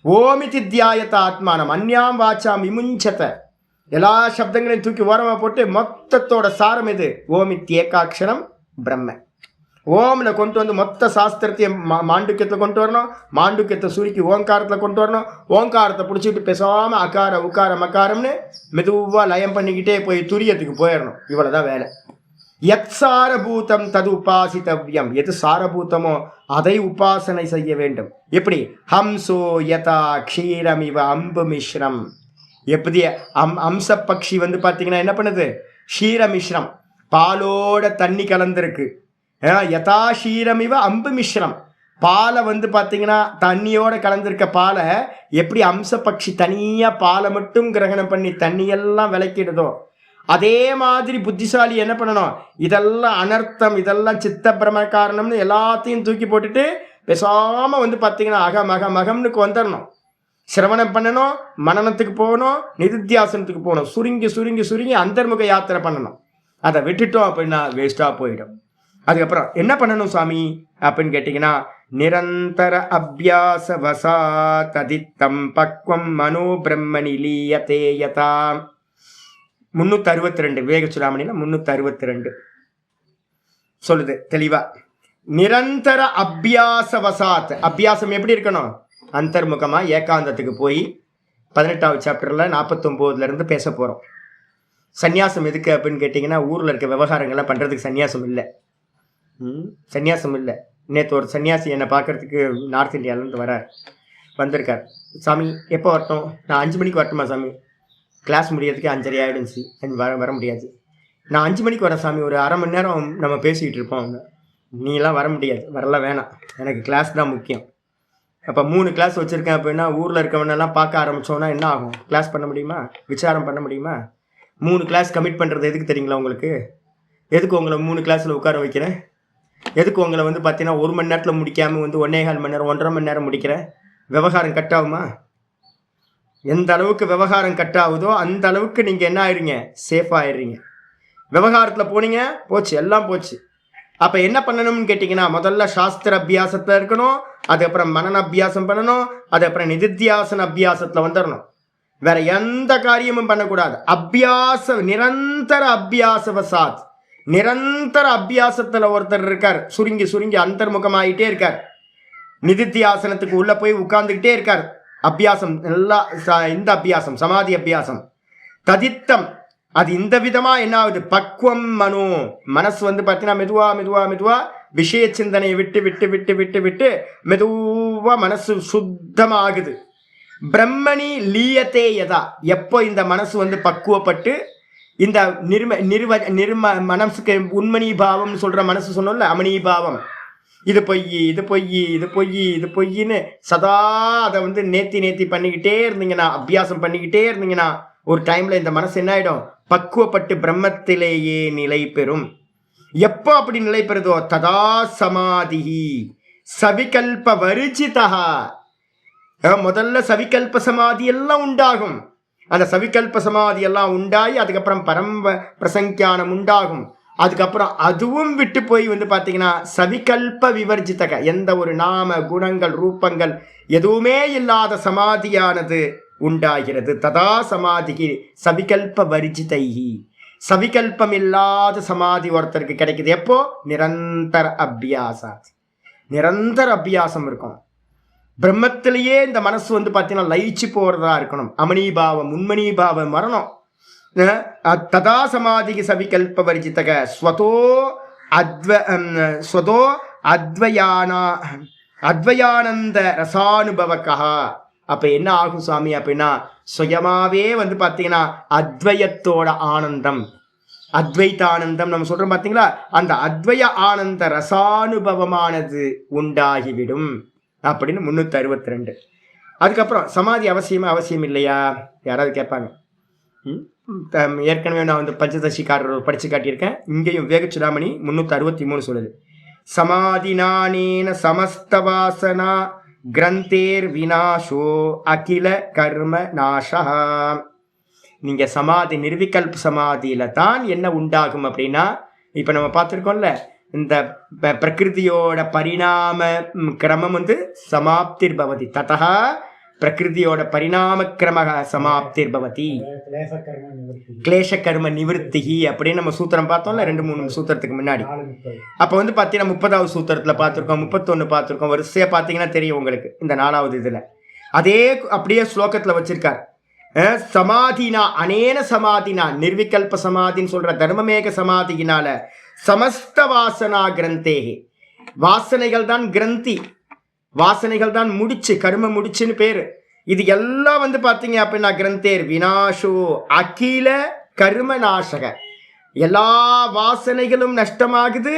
ஓம் இதி தியாயத்த ஆத்மானம் அந்யாம் வாச்சாம் விமுஞ்சத. எல்லா சப்தங்களையும் தூக்கி ஓரமாக போட்டு மொத்தத்தோட சாரம் எது? ஓம் இத்தியேகாட்சரம் பிரம்ம. ஓமில் கொண்டு வந்து மொத்த சாஸ்திரத்தையும் மாண்டுக்கியத்தில் கொண்டு வரணும். மாண்டுக்கியத்தை சுருக்கி ஓங்காரத்தில் கொண்டு வரணும். ஓங்காரத்தை பிடிச்சிட்டு பேசாமல் அகார உக்கார மக்காரம்னு மெதுவாக லயம் பண்ணிக்கிட்டே போய் துரியத்துக்கு போயிடணும். இவ்வளோதான் வேலை. யத் சாரபூதம் தது உபாசித்தவ்யம், எது சாரபூதமோ அதை உபாசனை செய்ய வேண்டும். எப்படி? ஹம்சோ யதா க்ஷீரமிவ அம்பு மிஸ்ரம். எப்படி அம்ச பக்ஷி வந்து பார்த்தீங்கன்னா என்ன பண்ணுது? க்ஷீர மிஸ்ரம், பாலோட தண்ணி கலந்துருக்கு. யதா க்ஷீரமிவ அம்பு மிஸ்ரம், பாலை வந்து பார்த்தீங்கன்னா தண்ணியோட கலந்துருக்க பாலை எப்படி அம்ச பக்ஷி தனியாக பாலை மட்டும் கிரகணம் பண்ணி தண்ணியெல்லாம் விளக்கிடுதோ, அதே மாதிரி புத்திசாலி என்ன பண்ணணும்? இதெல்லாம் அனர்த்தம், இதெல்லாம் சித்த பிரம காரணம்னு எல்லாத்தையும் தூக்கி போட்டுட்டு பேசாமல் வந்து பார்த்தீங்கன்னா அகமகம்னு வந்துடணும். சிரவணம் பண்ணணும், மனனத்துக்கு போகணும், நிதித்தியாசனத்துக்கு போகணும். சுருங்கி அந்தர்முக யாத்திரை பண்ணணும். அதை விட்டுட்டோம் அப்படின்னா வேஸ்ட்டாக போயிடும். அதுக்கப்புறம் என்ன பண்ணணும் சாமி அப்படின்னு கேட்டிங்கன்னா, நிரந்தர அபியாச வசா ததித்தம் பக்வம் மனோ பிரம்மணி லீயதே யதா. 362 விவேகச்சுடாமணியில் 362 சொல்லுது தெளிவா. நிரந்தர அபியாச வசாத். அபியாசம் எப்படி இருக்கணும்? அந்தர்முகமாக ஏகாந்தத்துக்கு போய் 18வது சாப்டரில் 49 பேச போகிறோம். சந்நியாசம் எதுக்கு அப்படின்னு கேட்டிங்கன்னா, ஊரில் இருக்க விவகாரங்கள்லாம் பண்ணுறதுக்கு சந்நியாசம் இல்லை. சந்நியாசம் இல்லை. நேற்று ஒரு சன்னியாசி என்னை பார்க்குறதுக்கு நார்த் இந்தியாவிலேருந்து வந்திருக்கார். சாமி எப்போ வரட்டும்? நான் 5 மணிக்கு வரட்டுமா சாமி? கிளாஸ் முடியறதுக்கு 5:30 ஆகிடுச்சு, வர முடியாது. நான் 5 மணிக்கு வரேன் சாமி, ஒரு அரை மணி நேரம் நம்ம பேசிக்கிட்டு இருப்போம். நீலாம் வர முடியாது, வரலாம் வேணாம், எனக்கு கிளாஸ் தான் முக்கியம். அப்போ 3 கிளாஸ் வச்சுருக்கேன் அப்படின்னா ஊரில் இருக்கவனெல்லாம் பார்க்க ஆரம்பித்தோன்னா என்ன ஆகும்? கிளாஸ் பண்ண முடியுமா? விசாரம் பண்ண முடியுமா? 3 கிளாஸ் கமிட் பண்ணுறது எதுக்கு தெரியுங்களா உங்களுக்கு? எதுக்கு உங்களை 3 கிளாஸில் உட்கார வைக்கிறேன்? எதுக்கு உங்களை வந்து பார்த்தீங்கன்னா 1 மணி நேரத்தில் முடிக்காமல் வந்து 1.25 மணி நேரம் 1.5 மணி நேரம் முடிக்கிறேன்? விவகாரம் கட் ஆகுமா? எந்த அளவுக்கு விவகாரம் கட் ஆகுதோ அந்த அளவுக்கு நீங்கள் என்ன ஆயிடுறீங்க, சேஃப் ஆயிடுறீங்க. விவகாரத்தில் போனீங்க, போச்சு, எல்லாம் போச்சு. அப்போ என்ன பண்ணணும்னு கேட்டிங்கன்னா, முதல்ல சாஸ்திர அபியாசத்தில் இருக்கணும், அதுக்கப்புறம் மனன அபியாசம் பண்ணணும், அதுக்கப்புறம் நிதித்தியாசன அபியாசத்தில் வந்துடணும். வேற எந்த காரியமும் பண்ணக்கூடாது. நிரந்தர அபியாசவசாத், நிரந்தர அபியாசத்தில் ஒருத்தர் இருக்கார், சுருங்கி சுருங்கி அந்தர்முகமாயிட்டே இருக்கார். நிதித்தியாசனத்துக்கு உள்ள போய் உட்கார்ந்துக்கிட்டே இருக்கார். அபியாசம் நல்லா, இந்த அபியாசம் சமாதி அபியாசம் ததித்தம். அது இந்த விதமா என்ன ஆகுது, பக்குவம் மனோ, மனசு வந்து பார்த்தீங்கன்னா மெதுவா மெதுவா மெதுவா விஷய சிந்தனையை விட்டு விட்டு விட்டு விட்டு விட்டு மெதுவா மனசு சுத்தமாகுது. பிரம்மணி லீயத்தே யதா, எப்போ இந்த மனசு வந்து பக்குவப்பட்டு இந்த மனசுக்கு உண்மணி பாவம் சொல்ற மனசு சொன்னோம்ல, அமணி பாவம், இது பொய் இது பொய் இது பொய் இது பொய்ன்னு சதா அதை வந்து நேத்தி பண்ணிக்கிட்டே இருந்தீங்கன்னா, அபியாசம் பண்ணிக்கிட்டே இருந்தீங்கன்னா, ஒரு டைம்ல இந்த மனசு என்ன ஆயிடும், பக்குவப்பட்டு பிரம்மத்திலேயே நிலை பெறும். எப்போ அப்படி நிலை பெறுதோ, ததா சமாதிஹி சவிகல்ப வரிஜிதா. முதல்ல சவிகல்ப சமாதி எல்லாம் உண்டாகும். அந்த சவிகல்ப சமாதி எல்லாம் உண்டாகி அதுக்கப்புறம் பரம்ப பிரசங்கியானம் உண்டாகும். அதுக்கப்புறம் அதுவும் விட்டு போய் வந்து பார்த்தீங்கன்னா சவிகல்ப விவர்ஜிதக, எந்த ஒரு நாம குணங்கள் ரூபங்கள் எதுவுமே இல்லாத சமாதியானது உண்டாகிறது. ததா சமாதிக்கு சவிகல்ப வரிஜிதைஹி, சவிகல்பம் இல்லாத சமாதி ஒருத்தருக்கு கிடைக்குது. எப்போ, நிரந்தர அபியாசம், நிரந்தர அபியாசம் இருக்கும். பிரம்மத்திலேயே இந்த மனசு வந்து பார்த்தீங்கன்னா லயிச்சு போறதா இருக்கணும். அமணிபாவம் உண்மணிபாவம் வரணும். ததா சமாதிக்கு சவிகல்ப வரிஜிதக ஸ்வதோ அத்வயானந்த ரசானுபவகா. அப்ப என்ன ஆகும் சுவாமி அப்படின்னா, சுயமாவே வந்து பார்த்தீங்கன்னா அத்வயத்தோட ஆனந்தம், அத்வைதானந்தம் நம்ம சொல்றோம் பார்த்தீங்களா, அந்த அத்வய ஆனந்த ரசானுபவமானது உண்டாகிவிடும் அப்படின்னு 362. அதுக்கப்புறம் சமாதி அவசியம் இல்லையா யாராவது கேட்பாங்க. ஏற்கனவே நான் வந்து பஞ்சதசிக்காரர் படிச்சு காட்டியிருக்கேன். இங்கேயும் வேகச்சுடாமணி 363 சொல்லுது, சமாதினானேன சமஸ்தவாசனா கிரந்தேர் விநாசோ அகில கர்ம நாசா. நீங்க சமாதி நிர்விகல்ப சமாதியில தான் என்ன உண்டாகும் அப்படின்னா, இப்ப நம்ம பார்த்துருக்கோம்ல, இந்த பிரகிருதியோட பரிணாம கிரமம் வந்து சமாப்திர் பவதி, ததா பிரகிருதியோட பரிணாம கிரம சமாப்திர் பவதி கிளேஷ கர்ம நிவர்த்திகி அப்படின்னு நம்ம சூத்திரம் பார்த்தோம்ல 2-3 சூத்திரத்துக்கு முன்னாடி. அப்போ வந்து பார்த்தீங்கன்னா 30வது சூத்திரத்தில் பார்த்துருக்கோம், 31 பார்த்துருக்கோம், வரிசையா பார்த்தீங்கன்னா தெரியும் உங்களுக்கு. இந்த 4வது இதில் அதே அப்படியே ஸ்லோகத்தில் வச்சிருக்கார். சமாதினா அனேன சமாதினா நிர்விகல்ப சமாதின்னு சொல்ற தர்மமேக சமாதியினால சமஸ்த வாசனா கிரந்தேகே, வாசனைகள் தான் கிரந்தி, வாசனைகள் தான் முடிச்சு, கர்ம முடிச்சுன்னு பேரு. இது எல்லாம் வந்து பார்த்தீங்க அப்படின்னா கிரந்தேர் விநாசோ அகில கர்ம நாசக, எல்லா வாசனைகளும் நஷ்டமாகுது,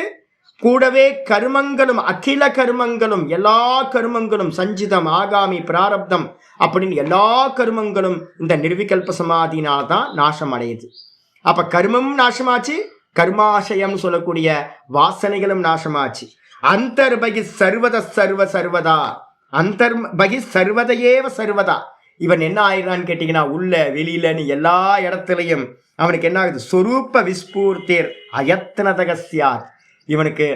கூடவே கர்மங்களும் அகில கர்மங்களும் எல்லா கர்மங்களும் சஞ்சிதம் ஆகாமி பிராரப்தம் அப்படின்னு எல்லா கர்மங்களும் இந்த நிர்விகல்ப சமாதினால்தான் நாசம் அடையுது. அப்ப கர்மமும் நாசமாச்சு, கர்மாசயம் சொல்லக்கூடிய வாசனைகளும் நாசமாச்சு. அந்தர்பகி சர்வத சர்வதா, அந்தர்பகி சர்வதையேவ சர்வதா. இவன் என்ன ஆயிடுறான்னு கேட்டீங்கன்னா, உள்ள வெளியிலன்னு எல்லா இடத்துலையும் அவனுக்கு என்ன ஆகுது, சொரூப விஸ்பூர்த்தேர் அயத்னதகஸ்யாத். இவனுக்கு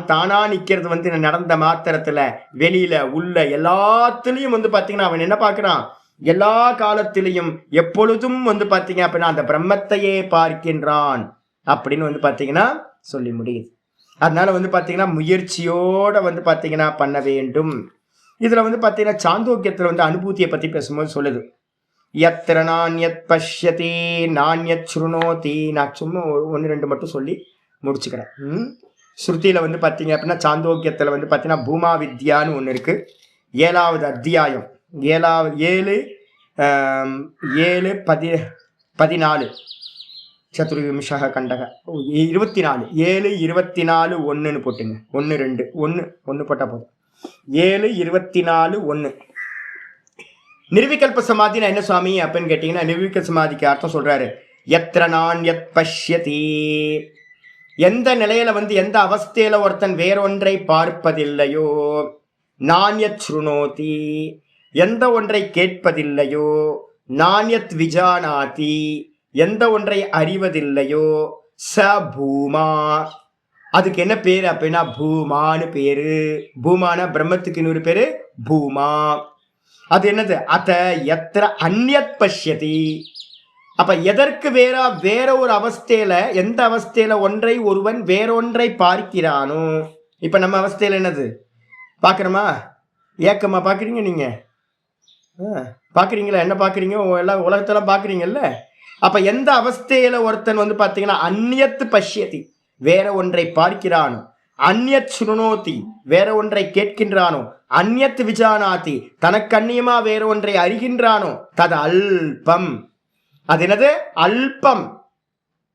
தானா நிக்கிறது வந்து நடந்த மாத்திரத்துல வெளியில உள்ள எல்லாத்துலயும் வந்து பாத்தீங்கன்னா அவன் என்ன பாக்குறான், எல்லா காலத்திலையும் எப்பொழுதும் வந்து பாத்தீங்க அப்படின்னா அந்த பிரம்மத்தையே பார்க்கின்றான் அப்படின்னு வந்து பாத்தீங்கன்னா சொல்லி முடியுது. அதனால வந்து பாத்தீங்கன்னா முயற்சியோட வந்து பாத்தீங்கன்னா பண்ண வேண்டும். இதுல வந்து பாத்தீங்கன்னா சாந்தோக்கியத்துல வந்து அனுபூதியை பத்தி பேசும்போது சொல்லுது, யத்ர நான்யத் பஷ்யதி நான்யத் ஸ்ருணோதி. நான் சும்மா 1-2 மட்டும் சொல்லி முடிச்சுக்கிறேன். ஸ்ருதியில வந்து பாத்தீங்க அப்படின்னா சாந்தோக்கியத்துல வந்து பாத்தீங்கன்னா பூமா வித்யான்னு ஒண்ணு இருக்கு. 7வது அத்தியாயம் 7-14 சதுர்விம்சக கண்டக 24 7-24 1ன்னு போட்டுங்க. 1 போட்டா போதும். 7-24 நிர்விகல்ப சமாதினா என்ன சுவாமி அப்படின்னு கேட்டீங்கன்னா, நிர்விகல்ப சமாதிக்கு அர்த்தம் சொல்றாரு, யத்ர நான்யத் பஷ்யதி, எந்த நிலையில வந்து எந்த அவஸ்தையில ஒருத்தன் வேறொன்றை பார்ப்பதில்லையோ, நான்யத் ஸ்ருணோதி, எந்த ஒன்றை கேட்பதில்லையோ, நாண்யத் விஜானாதி, எந்த ஒன்றை அறிவதில்லையோ, ச பூமா, அதுக்கு என்ன பேரு அப்படின்னா பூமான்னு பேரு. பூமானா பிரம்மத்துக்கு இன்னொரு பேரு பூமா. அது என்னது? அத எத்திர அந்யத் பஷ்யதி. அப்ப எதற்கு வேற ஒரு அவஸ்தையில, எந்த அவஸ்தையில ஒன்றை ஒருவன் வேறொன்றை பார்க்கிறானோ. இப்ப நம்ம அவஸ்தையில என்னது பாக்குறோமா? ஏக்கமா பாக்குறீங்க? நீங்க பாக்குறீங்களா? என்ன பாக்குறீங்க? எல்லாம் உலகத்தெல்லாம் பாக்குறீங்கல்ல. அப்ப எந்த அவஸ்தையில ஒருத்தன் வந்து பாத்தீங்கன்னா அந்நியத்து பஷ்யதி, வேற ஒன்றை பார்க்கிறானோ, அந்நியத் சுருணோதி, வேற ஒன்றை கேட்கின்றானோ, அந்நியத் விஜானாதி, தனக்கு அந்நியமா வேற ஒன்றை அறிகின்றானோ, தது அல்பம். அது என்னது? அல்பம்.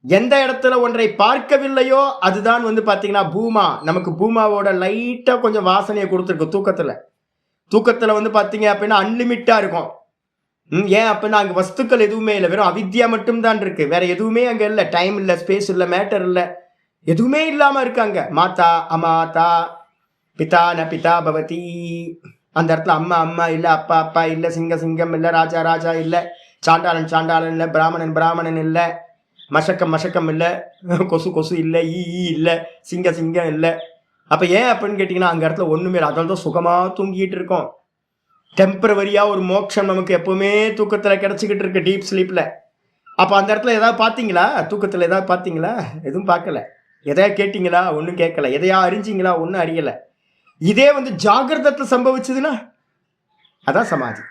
எந்த இடத்துல ஒன்றை பார்க்கவில்லையோ அதுதான் வந்து பாத்தீங்கன்னா பூமா. நமக்கு பூமாவோட லைட்டா கொஞ்சம் வாசனையை கொடுத்துருக்கு தூக்கத்துல வந்து பாத்தீங்க அப்படின்னா அன்லிமிட்டா இருக்கும். ஏன் அப்படின்னா அங்க வஸ்துக்கள் எதுவுமே இல்லை, வெறும் அவித்யா மட்டும் தான் இருக்கு. வேற எதுவுமே அங்க இல்லை. டைம் இல்லை, ஸ்பேஸ் இல்லை, மேட்டர் இல்லை, எதுவுமே இல்லாம இருக்காங்க. மாதா அமாதா, பிதா ந பிதா பவதி. அந்த இடத்துல அம்மா அம்மா இல்ல, அப்பா அப்பா இல்ல, சிங்கம் இல்ல, ராஜா ராஜா இல்ல, சாண்டாளன் இல்ல, பிராமணன் இல்ல, மஷக்கம் இல்ல, கொசு இல்ல, ஈ இல்ல, சிங்கம் இல்ல. அப்ப ஏன் அப்படின்னு கேட்டீங்கன்னா அங்க இடத்துல ஒண்ணுமே இல்லை. அதனால தான் சுகமா தூங்கிட்டு இருக்கோம். டெம்பரவரியா ஒரு மோட்சம் நமக்கு எப்பவுமே தூக்கத்துல கிடைச்சிக்கிட்டு இருக்கு, டீப் ஸ்லீப்ல. அப்ப அந்த இடத்துல ஏதாவது பாத்தீங்களா? தூக்கத்துல ஏதாவது பாத்தீங்களா? எதுவும் பார்க்கல. எதையா கேட்டீங்களா? ஒன்றும் கேட்கல. எதையா அறிஞ்சிங்களா? ஒன்றும் அறியல. இதே வந்து ஜாகிரதத்தில் சம்பவிச்சதுன்னா அதான் சமாதி.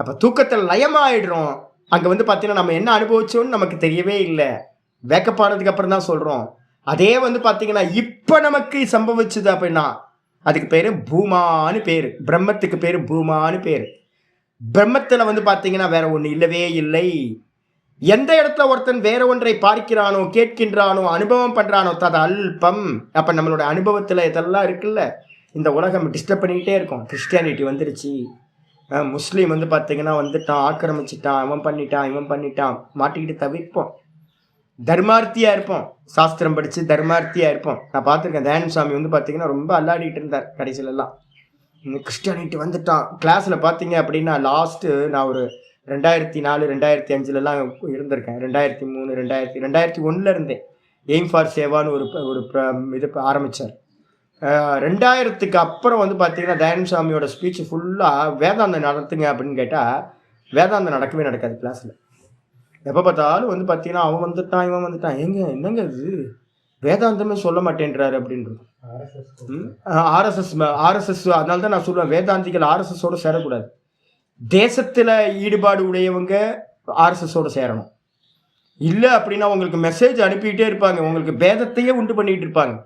அப்ப தூக்கத்தில் லயமாயிடுறோம். அங்க வந்து பாத்தீங்கன்னா நம்ம என்ன அனுபவிச்சோம்னு நமக்கு தெரியவே இல்லை. வேக்கப்பானதுக்கு அப்புறம் தான் சொல்றோம். அதே வந்து பாத்தீங்கன்னா இப்ப நமக்கு சம்பவிச்சது அப்படின்னா அதுக்கு பேரு பூமான்னு பேரு. பிரம்மத்துக்கு பேரு பூமான்னு பேரு. பிரம்மத்துல வந்து பாத்தீங்கன்னா வேற ஒண்ணு இல்லவே இல்லை. எந்த இடத்துல ஒருத்தன் வேற ஒன்றை பார்க்கிறானோ, கேட்கின்றானோ, அனுபவம் பண்றானோ, தது அல்பம். அப்ப நம்மளோட அனுபவத்துல இதெல்லாம் இருக்குல்ல, இந்த உலகம் டிஸ்டர்ப் பண்ணிக்கிட்டே இருக்கும். கிறிஸ்டியானிட்டி வந்துருச்சு, முஸ்லீம் வந்து பாத்தீங்கன்னா வந்துட்டான், ஆக்கிரமிச்சுட்டான், இவன் பண்ணிட்டான், மாட்டிக்கிட்டு தவிர்ப்போம். தர்மார்த்தியா இருப்போம், சாஸ்திரம் படிச்சு தர்மார்த்தியா இருப்போம். நான் பார்த்துருக்கேன், தயானந்த சுவாமி வந்து பாத்தீங்கன்னா ரொம்ப அல்லாடிட்டு இருந்தார் கடைசியில எல்லாம். கிறிஸ்டியானிட்டி வந்துட்டான். கிளாஸ்ல பாத்தீங்க அப்படின்னா லாஸ்ட் நான் ஒரு 2004 2005 இருந்திருக்கேன். 2003 2001 இருந்தேன். எய்ம் ஃபார் சேவான்னு ஒரு இது ஆரம்பிச்சார். 2000க்கு அப்புறம் வந்து பார்த்தீங்கன்னா தயானந்த சுவாமியோட ஸ்பீச் ஃபுல்லாக வேதாந்தம் நடத்துங்க அப்படின்னு கேட்டால் வேதாந்தம் நடக்கவே நடக்காது கிளாஸில். எப்போ பார்த்தாலும் வந்து பார்த்தீங்கன்னா அவன் வந்துட்டான், இவன் வந்துட்டான். என்னங்க இது வேதாந்தமே சொல்ல மாட்டேன்றாரு அப்படின்றது. ஆர்எஸ்எஸ். அதனால தான் நான் சொல்லுவேன், வேதாந்திகள் ஆர்எஸ்எஸோட சேரக்கூடாது. தேசத்தில் ஈடுபாடு உடையவங்க ஆர்எஸ்எஸோட சேரணும். இல்லை அப்படின்னா உங்களுக்கு மெசேஜ் அனுப்பிக்கிட்டே இருப்பாங்க, உங்களுக்கு பேதத்தையே உண்டு பண்ணிக்கிட்டு இருப்பாங்க.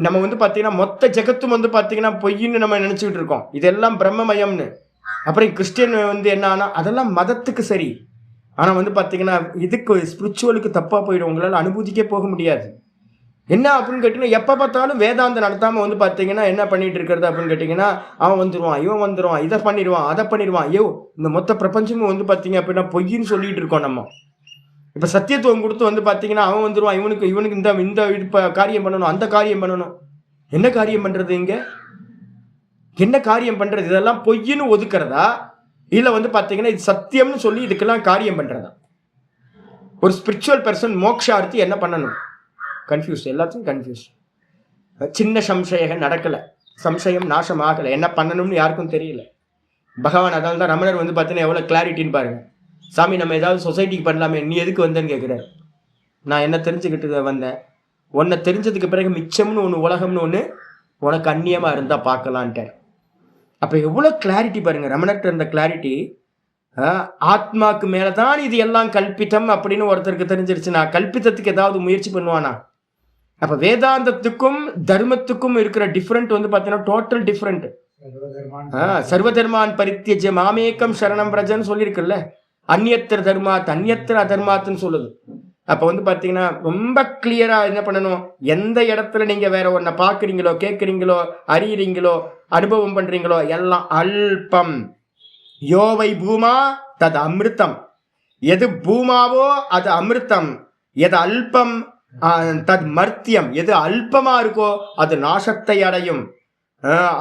நம்ம வந்து பார்த்தீங்கன்னா மொத்த ஜெகத்தும் வந்து பார்த்தீங்கன்னா பொய்ன்னு நம்ம நினச்சிக்கிட்டு இருக்கோம், இதெல்லாம் பிரம்மமயம்னு. அப்புறம் கிறிஸ்டியன் வந்து என்ன ஆனால் அதெல்லாம் மதத்துக்கு சரி, ஆனால் வந்து பார்த்தீங்கன்னா இதுக்கு ஸ்பிரிச்சுவலுக்கு தப்பாக போயிடும். உங்களால் அனுபூதிக்கே போக முடியாது. என்ன அப்படின்னு கேட்டிங்கன்னா எப்போ பார்த்தாலும் வேதாந்தம் நடத்தாமல் வந்து பார்த்தீங்கன்னா என்ன பண்ணிட்டு இருக்கிறது அப்படின்னு கேட்டிங்கன்னா அவன் வந்துடுவான், இவன் வந்துடுவான், இதை பண்ணிடுவான், அதை பண்ணிடுவான். ஐயோ இந்த மொத்த பிரபஞ்சமும் வந்து பார்த்தீங்க அப்படின்னா பொய்ன்னு சொல்லிட்டு இருக்கோம் நம்ம. இப்போ சத்தியத்துவம் கொடுத்து வந்து பார்த்தீங்கன்னா அவன் வந்துடுவான், இவனுக்கு இந்த இப்போ காரியம் பண்ணணும், அந்த காரியம் பண்ணணும். என்ன காரியம் பண்ணுறது? இங்கே என்ன காரியம் பண்ணுறது? இதெல்லாம் பொய்ன்னு ஒதுக்கிறதா இல்லை வந்து பார்த்தீங்கன்னா இது சத்தியம்னு சொல்லி இதுக்கெல்லாம் காரியம் பண்ணுறதா? ஒரு ஸ்பிரிச்சுவல் பர்சன் மோக்ஷார்த்தி என்ன பண்ணணும்? கன்ஃபியூஸ், எல்லாத்தையும் கன்ஃபியூஸ். சின்ன சம்சயம் நடக்கலை, சம்சயம் நாசம் ஆகலை, என்ன பண்ணணும்னு யாருக்கும் தெரியல. பகவான் அதனால தான் ரமணர் வந்து பார்த்தீங்கன்னா எவ்வளோ கிளாரிட்டின்னு பாருங்க. சாமி நம்ம ஏதாவது சொசைட்டிக்கு பண்ணலாமே, நீ எதுக்கு வந்தேன்னு கேட்குறாரு. நான் என்ன தெரிஞ்சுக்கிட்டு வந்தேன், உன்னை தெரிஞ்சதுக்கு பிறகு மிச்சம்னு ஒன்று, உலகம்னு ஒன்று உனக்கு அந்நியமாக இருந்தால் பார்க்கலான்ட்டார். அப்போ எவ்வளோ கிளாரிட்டி பாருங்க ரமணர்கிட்ட இருந்த கிளாரிட்டி. ஆத்மாக்கு மேலே தான் இது எல்லாம் கல்பித்தம் அப்படின்னு ஒருத்தருக்கு தெரிஞ்சிருச்சுன்னா கல்பித்தத்துக்கு ஏதாவது முயற்சி பண்ணுவானா? அப்போ வேதாந்தத்துக்கும் தர்மத்துக்கும் இருக்கிற டிஃப்ரெண்ட் வந்து பார்த்தீங்கன்னா டோட்டல் டிஃப்ரெண்ட். சர்வதர்மான் பரித்தியஜ்ய மாமேக்கம் சரணம் பிரஜன்னு சொல்லியிருக்குல்ல. அந்நியத்திர தர்மாத் அந்நியத்திர அதர்மாத்துன்னு சொல்லுது. அப்போ வந்து பார்த்தீங்கன்னா ரொம்ப கிளியரா என்ன பண்ணணும், எந்த இடத்துல நீங்க வேற ஒன்றை பார்க்குறீங்களோ, கேட்குறீங்களோ, அறியறீங்களோ, அனுபவம் பண்றீங்களோ எல்லாம் அல்பம். யோவை பூமா தது அமிர்தம். எது பூமாவோ அது அமிர்தம், எது அல்பம் தத் மர்த்தியம். எது அல்பமா இருக்கோ அது நாசத்தை அடையும்.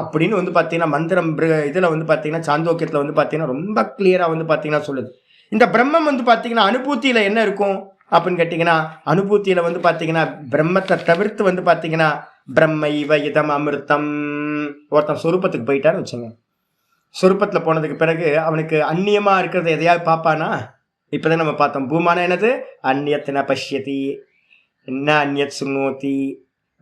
அப்படின்னு வந்து பார்த்தீங்கன்னா மந்திரம் இதில் வந்து பார்த்தீங்கன்னா சாந்தோக்கியத்தில் வந்து பார்த்தீங்கன்னா ரொம்ப கிளியராக வந்து பார்த்தீங்கன்னா சொல்லுது. இந்த பிரம்மம் வந்து பார்த்தீங்கன்னா அனுபூத்தியில் என்ன இருக்கும் அப்படின்னு கேட்டிங்கன்னா, அனுபூத்தியில் வந்து பார்த்தீங்கன்னா பிரம்மத்தை தவிர்த்து வந்து பார்த்தீங்கன்னா பிரம்மைவ இதம் அமிர்தம். ஒருத்தன் சொரூபத்துக்கு போயிட்டான்னு வச்சுங்க, சொரூபத்தில் போனதுக்கு பிறகு அவனுக்கு அந்நியமாக இருக்கிறத எதையாவது பார்ப்பானா? இப்போதான் நம்ம பார்த்தோம். பூமான என்னது? அந்நியத்தின பஷ்யதி, என்ன அந்நியத் சுண்ணோத்தி,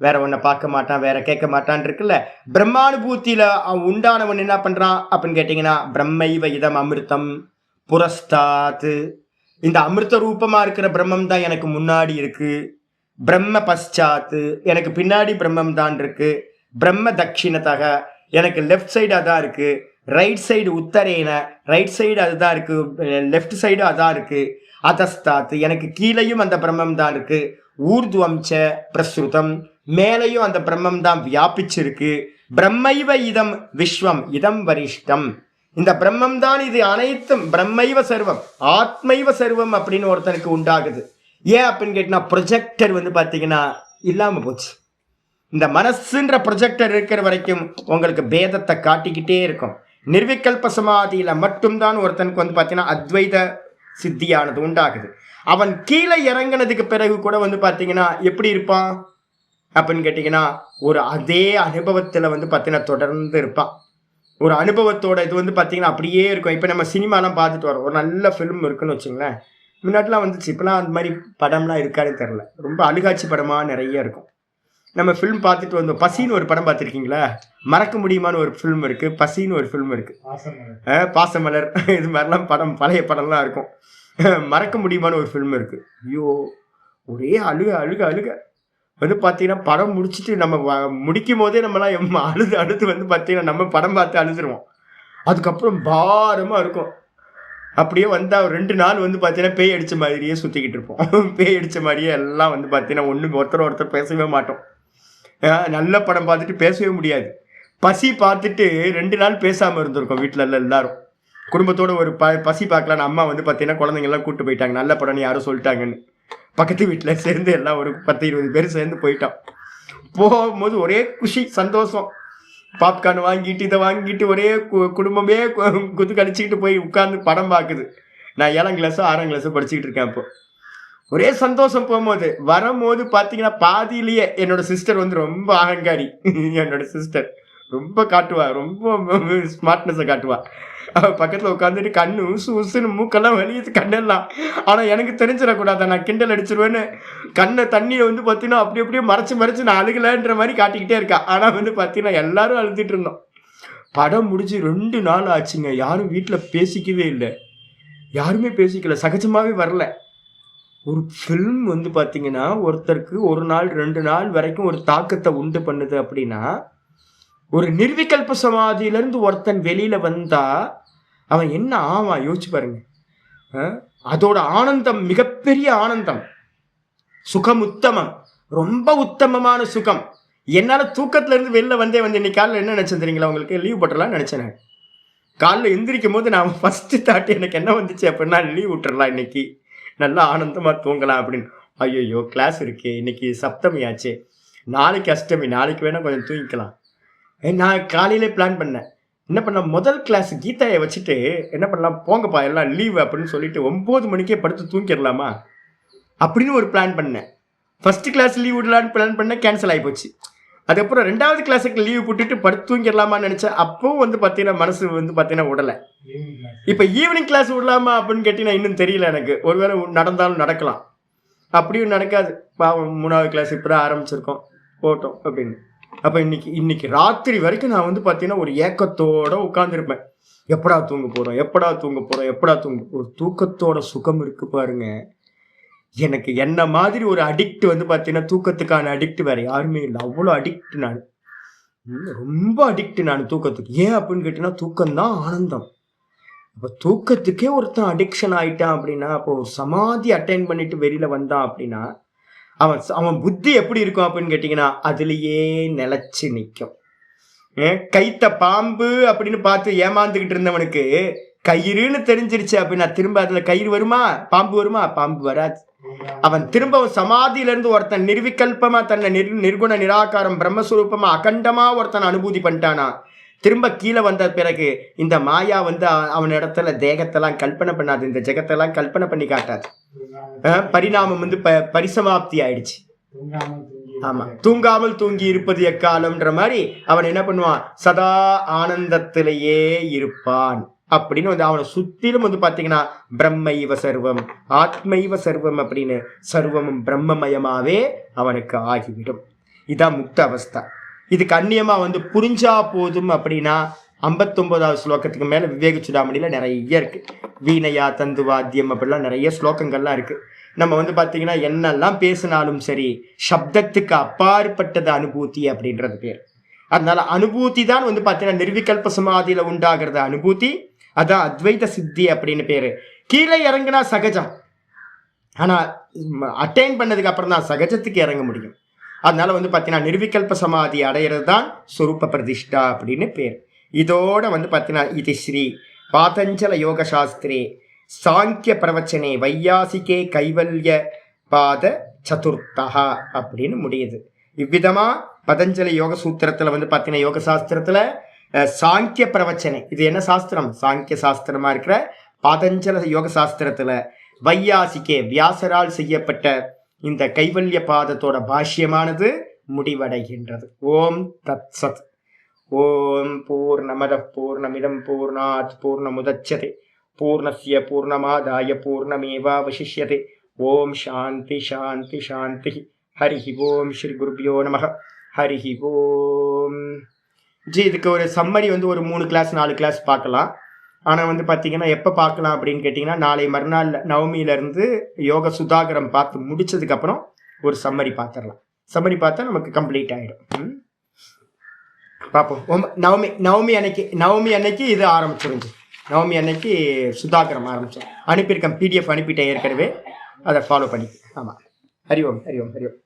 வேற ஒன்றை பார்க்க மாட்டான், வேற கேட்க மாட்டான் இருக்குல்ல. பிரம்மானுபூத்தியில அவன் உண்டானவன் என்ன பண்றான் அப்படின்னு கேட்டீங்கன்னா, பிரம்மைவ இதம் அமிர்தம் புரஸ்தாத்து, இந்த அமிர்த ரூபமா இருக்கிற பிரம்மம் தான் எனக்கு முன்னாடி இருக்கு. பிரம்ம பశ్చాத்து, எனக்கு பின்னாடி பிரம்மம் தான் இருக்கு. பிரம்ம தட்சிணத்தக, எனக்கு லெஃப்ட் சைடு அதான் இருக்கு. ரைட் சைடு உத்தரேன, ரைட் சைடு அதுதான் இருக்கு. லெஃப்ட் சைடு அதான் இருக்கு. அதஸ்தாத்து, எனக்கு கீழையும் அந்த பிரம்மம் தான் இருக்கு. ஊர்துவம்ச பிரசுதம், மேலையும் அந்த பிரம்மம் தான் வியாபிச்சிருக்கு. பிரம்மைவ இதம் விஸ்வம் இதம் வரிஷ்டம், இந்த பிரம்மம் தான் இது அனைத்தும். பிரம்மைவ சர்வம் ஆத்மைவ சர்வம் அப்படின்னு ஒருத்தனுக்கு உண்டாகுது. ஏன் அப்படின்னு கேட்டினா, ப்ரொஜெக்டர் வந்து பார்த்தீங்கன்னா இல்லாமல் போச்சு. இந்த மனசுன்ற ப்ரொஜெக்டர் இருக்கிற வரைக்கும் உங்களுக்கு பேதத்தை காட்டிக்கிட்டே இருக்கும். நிர்விகல்ப சமாதியில் மட்டும்தான் ஒருத்தனுக்கு வந்து பார்த்தீங்கன்னா அத்வைத சித்தியானது உண்டாகுது. அவன் கீழே இறங்கினதுக்கு பிறகு கூட வந்து பார்த்தீங்கன்னா எப்படி இருப்பான் அப்படின்னு கேட்டிங்கன்னா, ஒரு அதே அனுபவத்தில் வந்து பார்த்தீங்கன்னா தொடர்ந்து இருப்பான். ஒரு அனுபவத்தோட இது வந்து பார்த்தீங்கன்னா அப்படியே இருக்கும். இப்போ நம்ம சினிமாலாம் பார்த்துட்டு வரோம், ஒரு நல்ல ஃபிலிம் இருக்குன்னு வச்சுங்களேன். முன்னாடிலாம் வந்துச்சு, இப்போலாம் அந்த மாதிரி படம்லாம் இருக்காதுன்னு தெரில. ரொம்ப அழுகாட்சி படமாக நிறைய இருக்கும். நம்ம ஃபிலிம் பார்த்துட்டு வந்தோம். பசின்னு ஒரு படம் பார்த்துருக்கீங்களா? மறக்க முடியுமான்னு ஒரு ஃபிலிம் இருக்குது, பசின்னு ஒரு ஃபிலிம் இருக்குது, பாசமலர், இது மாதிரிலாம் படம், பழைய படம்லாம் இருக்கும். மறக்க முடியுமான்னு ஒரு ஃபிலிம் இருக்குது. ஐயோ, ஒரே அழுக அழுக அழுக வந்து பார்த்தீங்கன்னா படம் முடிச்சுட்டு நம்ம முடிக்கும் போதே நம்மளாம் அழுது வந்து பார்த்தீங்கன்னா நம்ம படம் பார்த்து அழுதுருவோம். அதுக்கப்புறம் பாரமாக இருக்கும். அப்படியே வந்தால் 2 நாள் வந்து பார்த்தீங்கன்னா பேய் அடித்த மாதிரியே சுற்றிக்கிட்டு இருப்போம். பேய் அடித்த மாதிரியே எல்லாம் வந்து பார்த்தீங்கன்னா ஒருத்தர் பேசவே மாட்டோம். நல்ல படம் பார்த்துட்டு பேசவே முடியாது. பசி பார்த்துட்டு 2 நாள் பேசாமல் இருந்திருக்கோம் வீட்டில் எல்லாரும். குடும்பத்தோடு ஒரு பசி பார்க்கலான்னு அம்மா வந்து பார்த்தீங்கன்னா குழந்தைங்கள்லாம் கூப்பிட்டு போயிட்டாங்க, நல்ல படம்னு யாரும் சொல்லிட்டாங்கன்னு. பக்கத்து வீட்டில் சேர்ந்து எல்லாம் ஒரு 10-20 பேர் சேர்ந்து போயிட்டோம். போகும்போது ஒரே குஷி, சந்தோஷம். பாப்கார்ன் வாங்கிட்டு இதை வாங்கிட்டு ஒரே குடும்பமே குத்து கழிச்சிக்கிட்டு போய் உட்காந்து படம் பார்க்குது. நான் 7ஆம் கிளாஸோ 6ஆம் கிளாஸோ படிச்சுக்கிட்டு இருக்கேன். அப்போ ஒரே சந்தோஷம். போகும்போது வரும்போது பார்த்தீங்கன்னா பாதியிலேயே என்னோட சிஸ்டர் வந்து ரொம்ப அகங்காரி. என்னோட சிஸ்டர் ரொம்ப காட்டுவா, ரொம்ப ஸ்மார்ட்னஸை காட்டுவா. அவள் பக்கத்தில் உட்காந்துட்டு கண்ணு உசு உசுன்னு மூக்கெல்லாம் வெளியுது, கண்ணெல்லாம். ஆனால் எனக்கு தெரிஞ்சிடக்கூடாது, நான் கிண்டல் அடிச்சிருவேன்னு கண்ணை தண்ணியை வந்து பார்த்தீங்கன்னா அப்படியே மறைச்சு நான் அழுகலைன்ற மாதிரி காட்டிக்கிட்டே இருக்கா. ஆனால் வந்து பார்த்தீங்கன்னா எல்லாரும் அழுதுட்டு இருந்தோம். படம் முடிஞ்சு 2 நாள் ஆச்சுங்க. யாரும் வீட்டில் பேசிக்கவே இல்லை, யாருமே பேசிக்கல, சகஜமாகவே வரல. ஒரு ஃபில்ம் வந்து பார்த்தீங்கன்னா ஒருத்தருக்கு 1 நாள் 2 நாள் வரைக்கும் ஒரு தாக்கத்தை உண்டு பண்ணுது. அப்படின்னா ஒரு நிர்விகல்ப சமாதியிலேருந்து ஒருத்தன் வெளியில் வந்தா அவன் என்ன ஆவான் யோசிச்சு பாருங்க. அதோட ஆனந்தம் மிகப்பெரிய ஆனந்தம், சுகம் உத்தமம், ரொம்ப உத்தமமான சுகம். என்னால் தூக்கத்திலேருந்து வெளில வந்தே இன்னைக்கு காலையில் என்ன நினச்சேன் தெரியுங்களா? உங்களுக்கு லீவ் போட்டுடலாம்னு நினச்சேன். காலையில் எந்திரிக்கும் போது நான் ஃபஸ்ட்டு தாட்டி எனக்கு என்ன வந்துச்சு அப்படின்னா, லீவ் விட்டுறலாம், இன்னைக்கு நல்லா ஆனந்தமாக தூங்கலாம் அப்படின்னு. ஐயோ கிளாஸ் இருக்கு, இன்னைக்கு சப்தமி ஆச்சு, நாளைக்கு அஷ்டமி, நாளைக்கு வேணால் கொஞ்சம் தூங்கிக்கலாம். நான் காலையிலே பிளான் பண்ணேன். என்ன பண்ணலாம், முதல் கிளாஸ் கீதாயை வச்சுட்டு என்ன பண்ணலாம், போங்கப்பா எல்லாம் லீவு அப்படின்னு சொல்லிட்டு 9 மணிக்கே படுத்து தூங்கிடலாமா அப்படின்னு ஒரு பிளான் பண்ணேன். ஃபஸ்ட்டு கிளாஸ் லீவ் விடலான்னு பிளான் பண்ணேன், கேன்சல் ஆகி போச்சு. அதுக்கப்புறம் 2வது கிளாஸுக்கு லீவ் போட்டுட்டு படுத்து தூங்கிடலாமான்னு நினச்சேன். அப்போவும் வந்து பார்த்தீங்கன்னா மனசு வந்து பார்த்தீங்கன்னா விடலை. இப்போ ஈவினிங் கிளாஸ் விடலாமா அப்படின்னு கேட்டீங்கன்னா இன்னும் தெரியல எனக்கு. ஒருவேளை நடந்தாலும் நடக்கலாம், அப்படியும் நடக்காது. பாவம் 3வது கிளாஸ் இப்போ தான் ஆரம்பிச்சிருக்கோம், போட்டோம் அப்படின்னு. அப்போ இன்னைக்கு ராத்திரி வரைக்கும் நான் வந்து பார்த்தீங்கன்னா ஒரு ஏக்கத்தோடு உட்காந்துருப்பேன். எப்படா தூங்க போகிறோம். ஒரு தூக்கத்தோட சுகம் இருக்கு பாருங்க. எனக்கு என்ன மாதிரி ஒரு அடிக்ட் வந்து பார்த்தீங்கன்னா, தூக்கத்துக்கான அடிக்ட் வேறு யாருமே இல்லை. அவ்வளோ அடிக்ட் நான், ரொம்ப அடிக்ட் நான் தூக்கத்துக்கு. ஏன் அப்படின்னு கேட்டிங்கன்னா, தூக்கம்தான் ஆனந்தம். இப்போ தூக்கத்துக்கே ஒருத்தன் அடிக்ஷன் ஆகிட்டான் அப்படின்னா, அப்போது சமாதி அட்டைன் பண்ணிட்டு வெளியில் வந்தான் அப்படின்னா அவன் புத்தி எப்படி இருக்கும் அப்படின்னு கேட்டிங்கன்னா, அதுலேயே நிலச்சி நிற்கும். கைத்த பாம்பு அப்படின்னு பார்த்து ஏமாந்துக்கிட்டு இருந்தவனுக்கு கயிறுன்னு தெரிஞ்சிருச்சு அப்படின்னா திரும்ப அதுல கயிறு வருமா, பாம்பு வருமா? பாம்பு வராது. அவன் திரும்பவும் சமாதியிலிருந்து ஒருத்தன் நிர்விகல்பமா தன்னை நிர்குண நிராகாரம் பிரம்மஸ்வரூபமா அகண்டமா ஒருத்தன் அனுபூதி பண்ணிட்டானா, திரும்ப கீழே வந்த பிறகு இந்த மாயா அவன் இடத்துல தேகத்தெல்லாம் கல்பனை பண்ணாது, இந்த ஜெகத்தெல்லாம் கல்பனை பண்ணி காட்டாது. பரிணாமம் பரிசமாப்தி ஆயிடுச்சு. ஆமா, தூங்காமல் தூங்கி இருப்பது எக்காலம்ன்ற மாதிரி அவன் என்ன பண்ணுவான், சதா ஆனந்தத்திலேயே இருப்பான். அப்படின்னு அவனை சுத்திலும் பாத்தீங்கன்னா பிரம்மைவ சர்வம் ஆத்மைவ சர்வம் அப்படின்னு சர்வமும் பிரம்மமயமாவே அவனுக்கு ஆகிவிடும். இதான் முக்த அவஸ்தா. இதுக்கு அந்நியமா புரிஞ்சா போதும் அப்படின்னா 59வது ஸ்லோகத்துக்கு மேல விவேக சுடாமணியில நிறைய இருக்கு. வீணையா தந்து வாத்தியம் அப்படிலாம் நிறைய ஸ்லோகங்கள்லாம் இருக்கு. நம்ம பாத்தீங்கன்னா என்னெல்லாம் பேசினாலும் சரி, சப்தத்துக்கு அப்பாற்பட்டது அனுபூதி அப்படின்றது பேர். அதனால அனுபூதி தான் பாத்தீங்கன்னா நிர்விகல்ப சமாதியில உண்டாகிறது அனுபூதி. அதான் அத்வைத சித்தி அப்படின்னு பேரு. கீழே இறங்குனா சகஜம், ஆனா அட்டைன் பண்ணதுக்கு அப்புறம் தான் சகஜத்துக்கு இறங்க முடியும். அதனால பாத்தீங்கன்னா நிர்விகல்ப சமாதி அடையிறது தான் சொரூப பிரதிஷ்டா அப்படின்னு பேர். இதோட பாத்தீங்கன்னா இது ஸ்ரீ பாதஞ்சல யோக சாஸ்திரே சாங்கிய பிரவச்சனே வையாசிகே கைவல்ய பாத சதுர்த்தா அப்படின்னு முடியுது. இவ்விதமா பதஞ்சலி யோக சூத்திரத்துல பாத்தீங்கன்னா யோக சாஸ்திரத்துல சாங்கிய பிரவச்சனை, இது என்ன சாஸ்திரம், சாங்கிய சாஸ்திரமா இருக்கிற பாதஞ்சல யோக சாஸ்திரத்துல வையாசிகே வியாசரால் செய்யப்பட்ட இந்த கைவல்ய பாதத்தோட பாஷ்யமானது முடிவடைகின்றது. ஓம் தத் சத். ஓம் பூர்ணமத பூர்ணமிதம் பூர்ணாத் பூர்ணமுதச்யதே பூர்ணஸ்ய பூர்ணமாதாய பூர்ணமேவாவசிஷ்யதே. ஓம் சாந்தி சாந்தி சாந்தி. ஹரிஹி ஓம் ஸ்ரீ குருபியோ நமஹ. ஹரிஹி ஓம். இதுக்கு ஒரு சம்மரி ஒரு 3 கிளாஸ் 4 கிளாஸ் பார்க்கலாம். ஆனால் பார்த்தீங்கன்னா எப்போ பார்க்கலாம் அப்படின்னு கேட்டிங்கன்னா, நாளை மறுநாள் நவமியிலேருந்து யோக சுதாகரம் பார்த்து முடிச்சதுக்கப்புறம் ஒரு சம்மரி பார்த்துடலாம். சம்மரி பார்த்தா நமக்கு கம்ப்ளீட் ஆகிடும். பார்ப்போம். நவமி அன்னைக்கு இது ஆரம்பிச்சிருந்துச்சு. நவமி அன்னைக்கு சுதாகரம் ஆரம்பித்தோம். அனுப்பியிருக்கேன், PDF அனுப்பிட்டேன் ஏற்கனவே, அதை ஃபாலோ பண்ணி. ஆமாம். ஹரி ஓம் ஹரி ஓம் ஹரி ஓம்.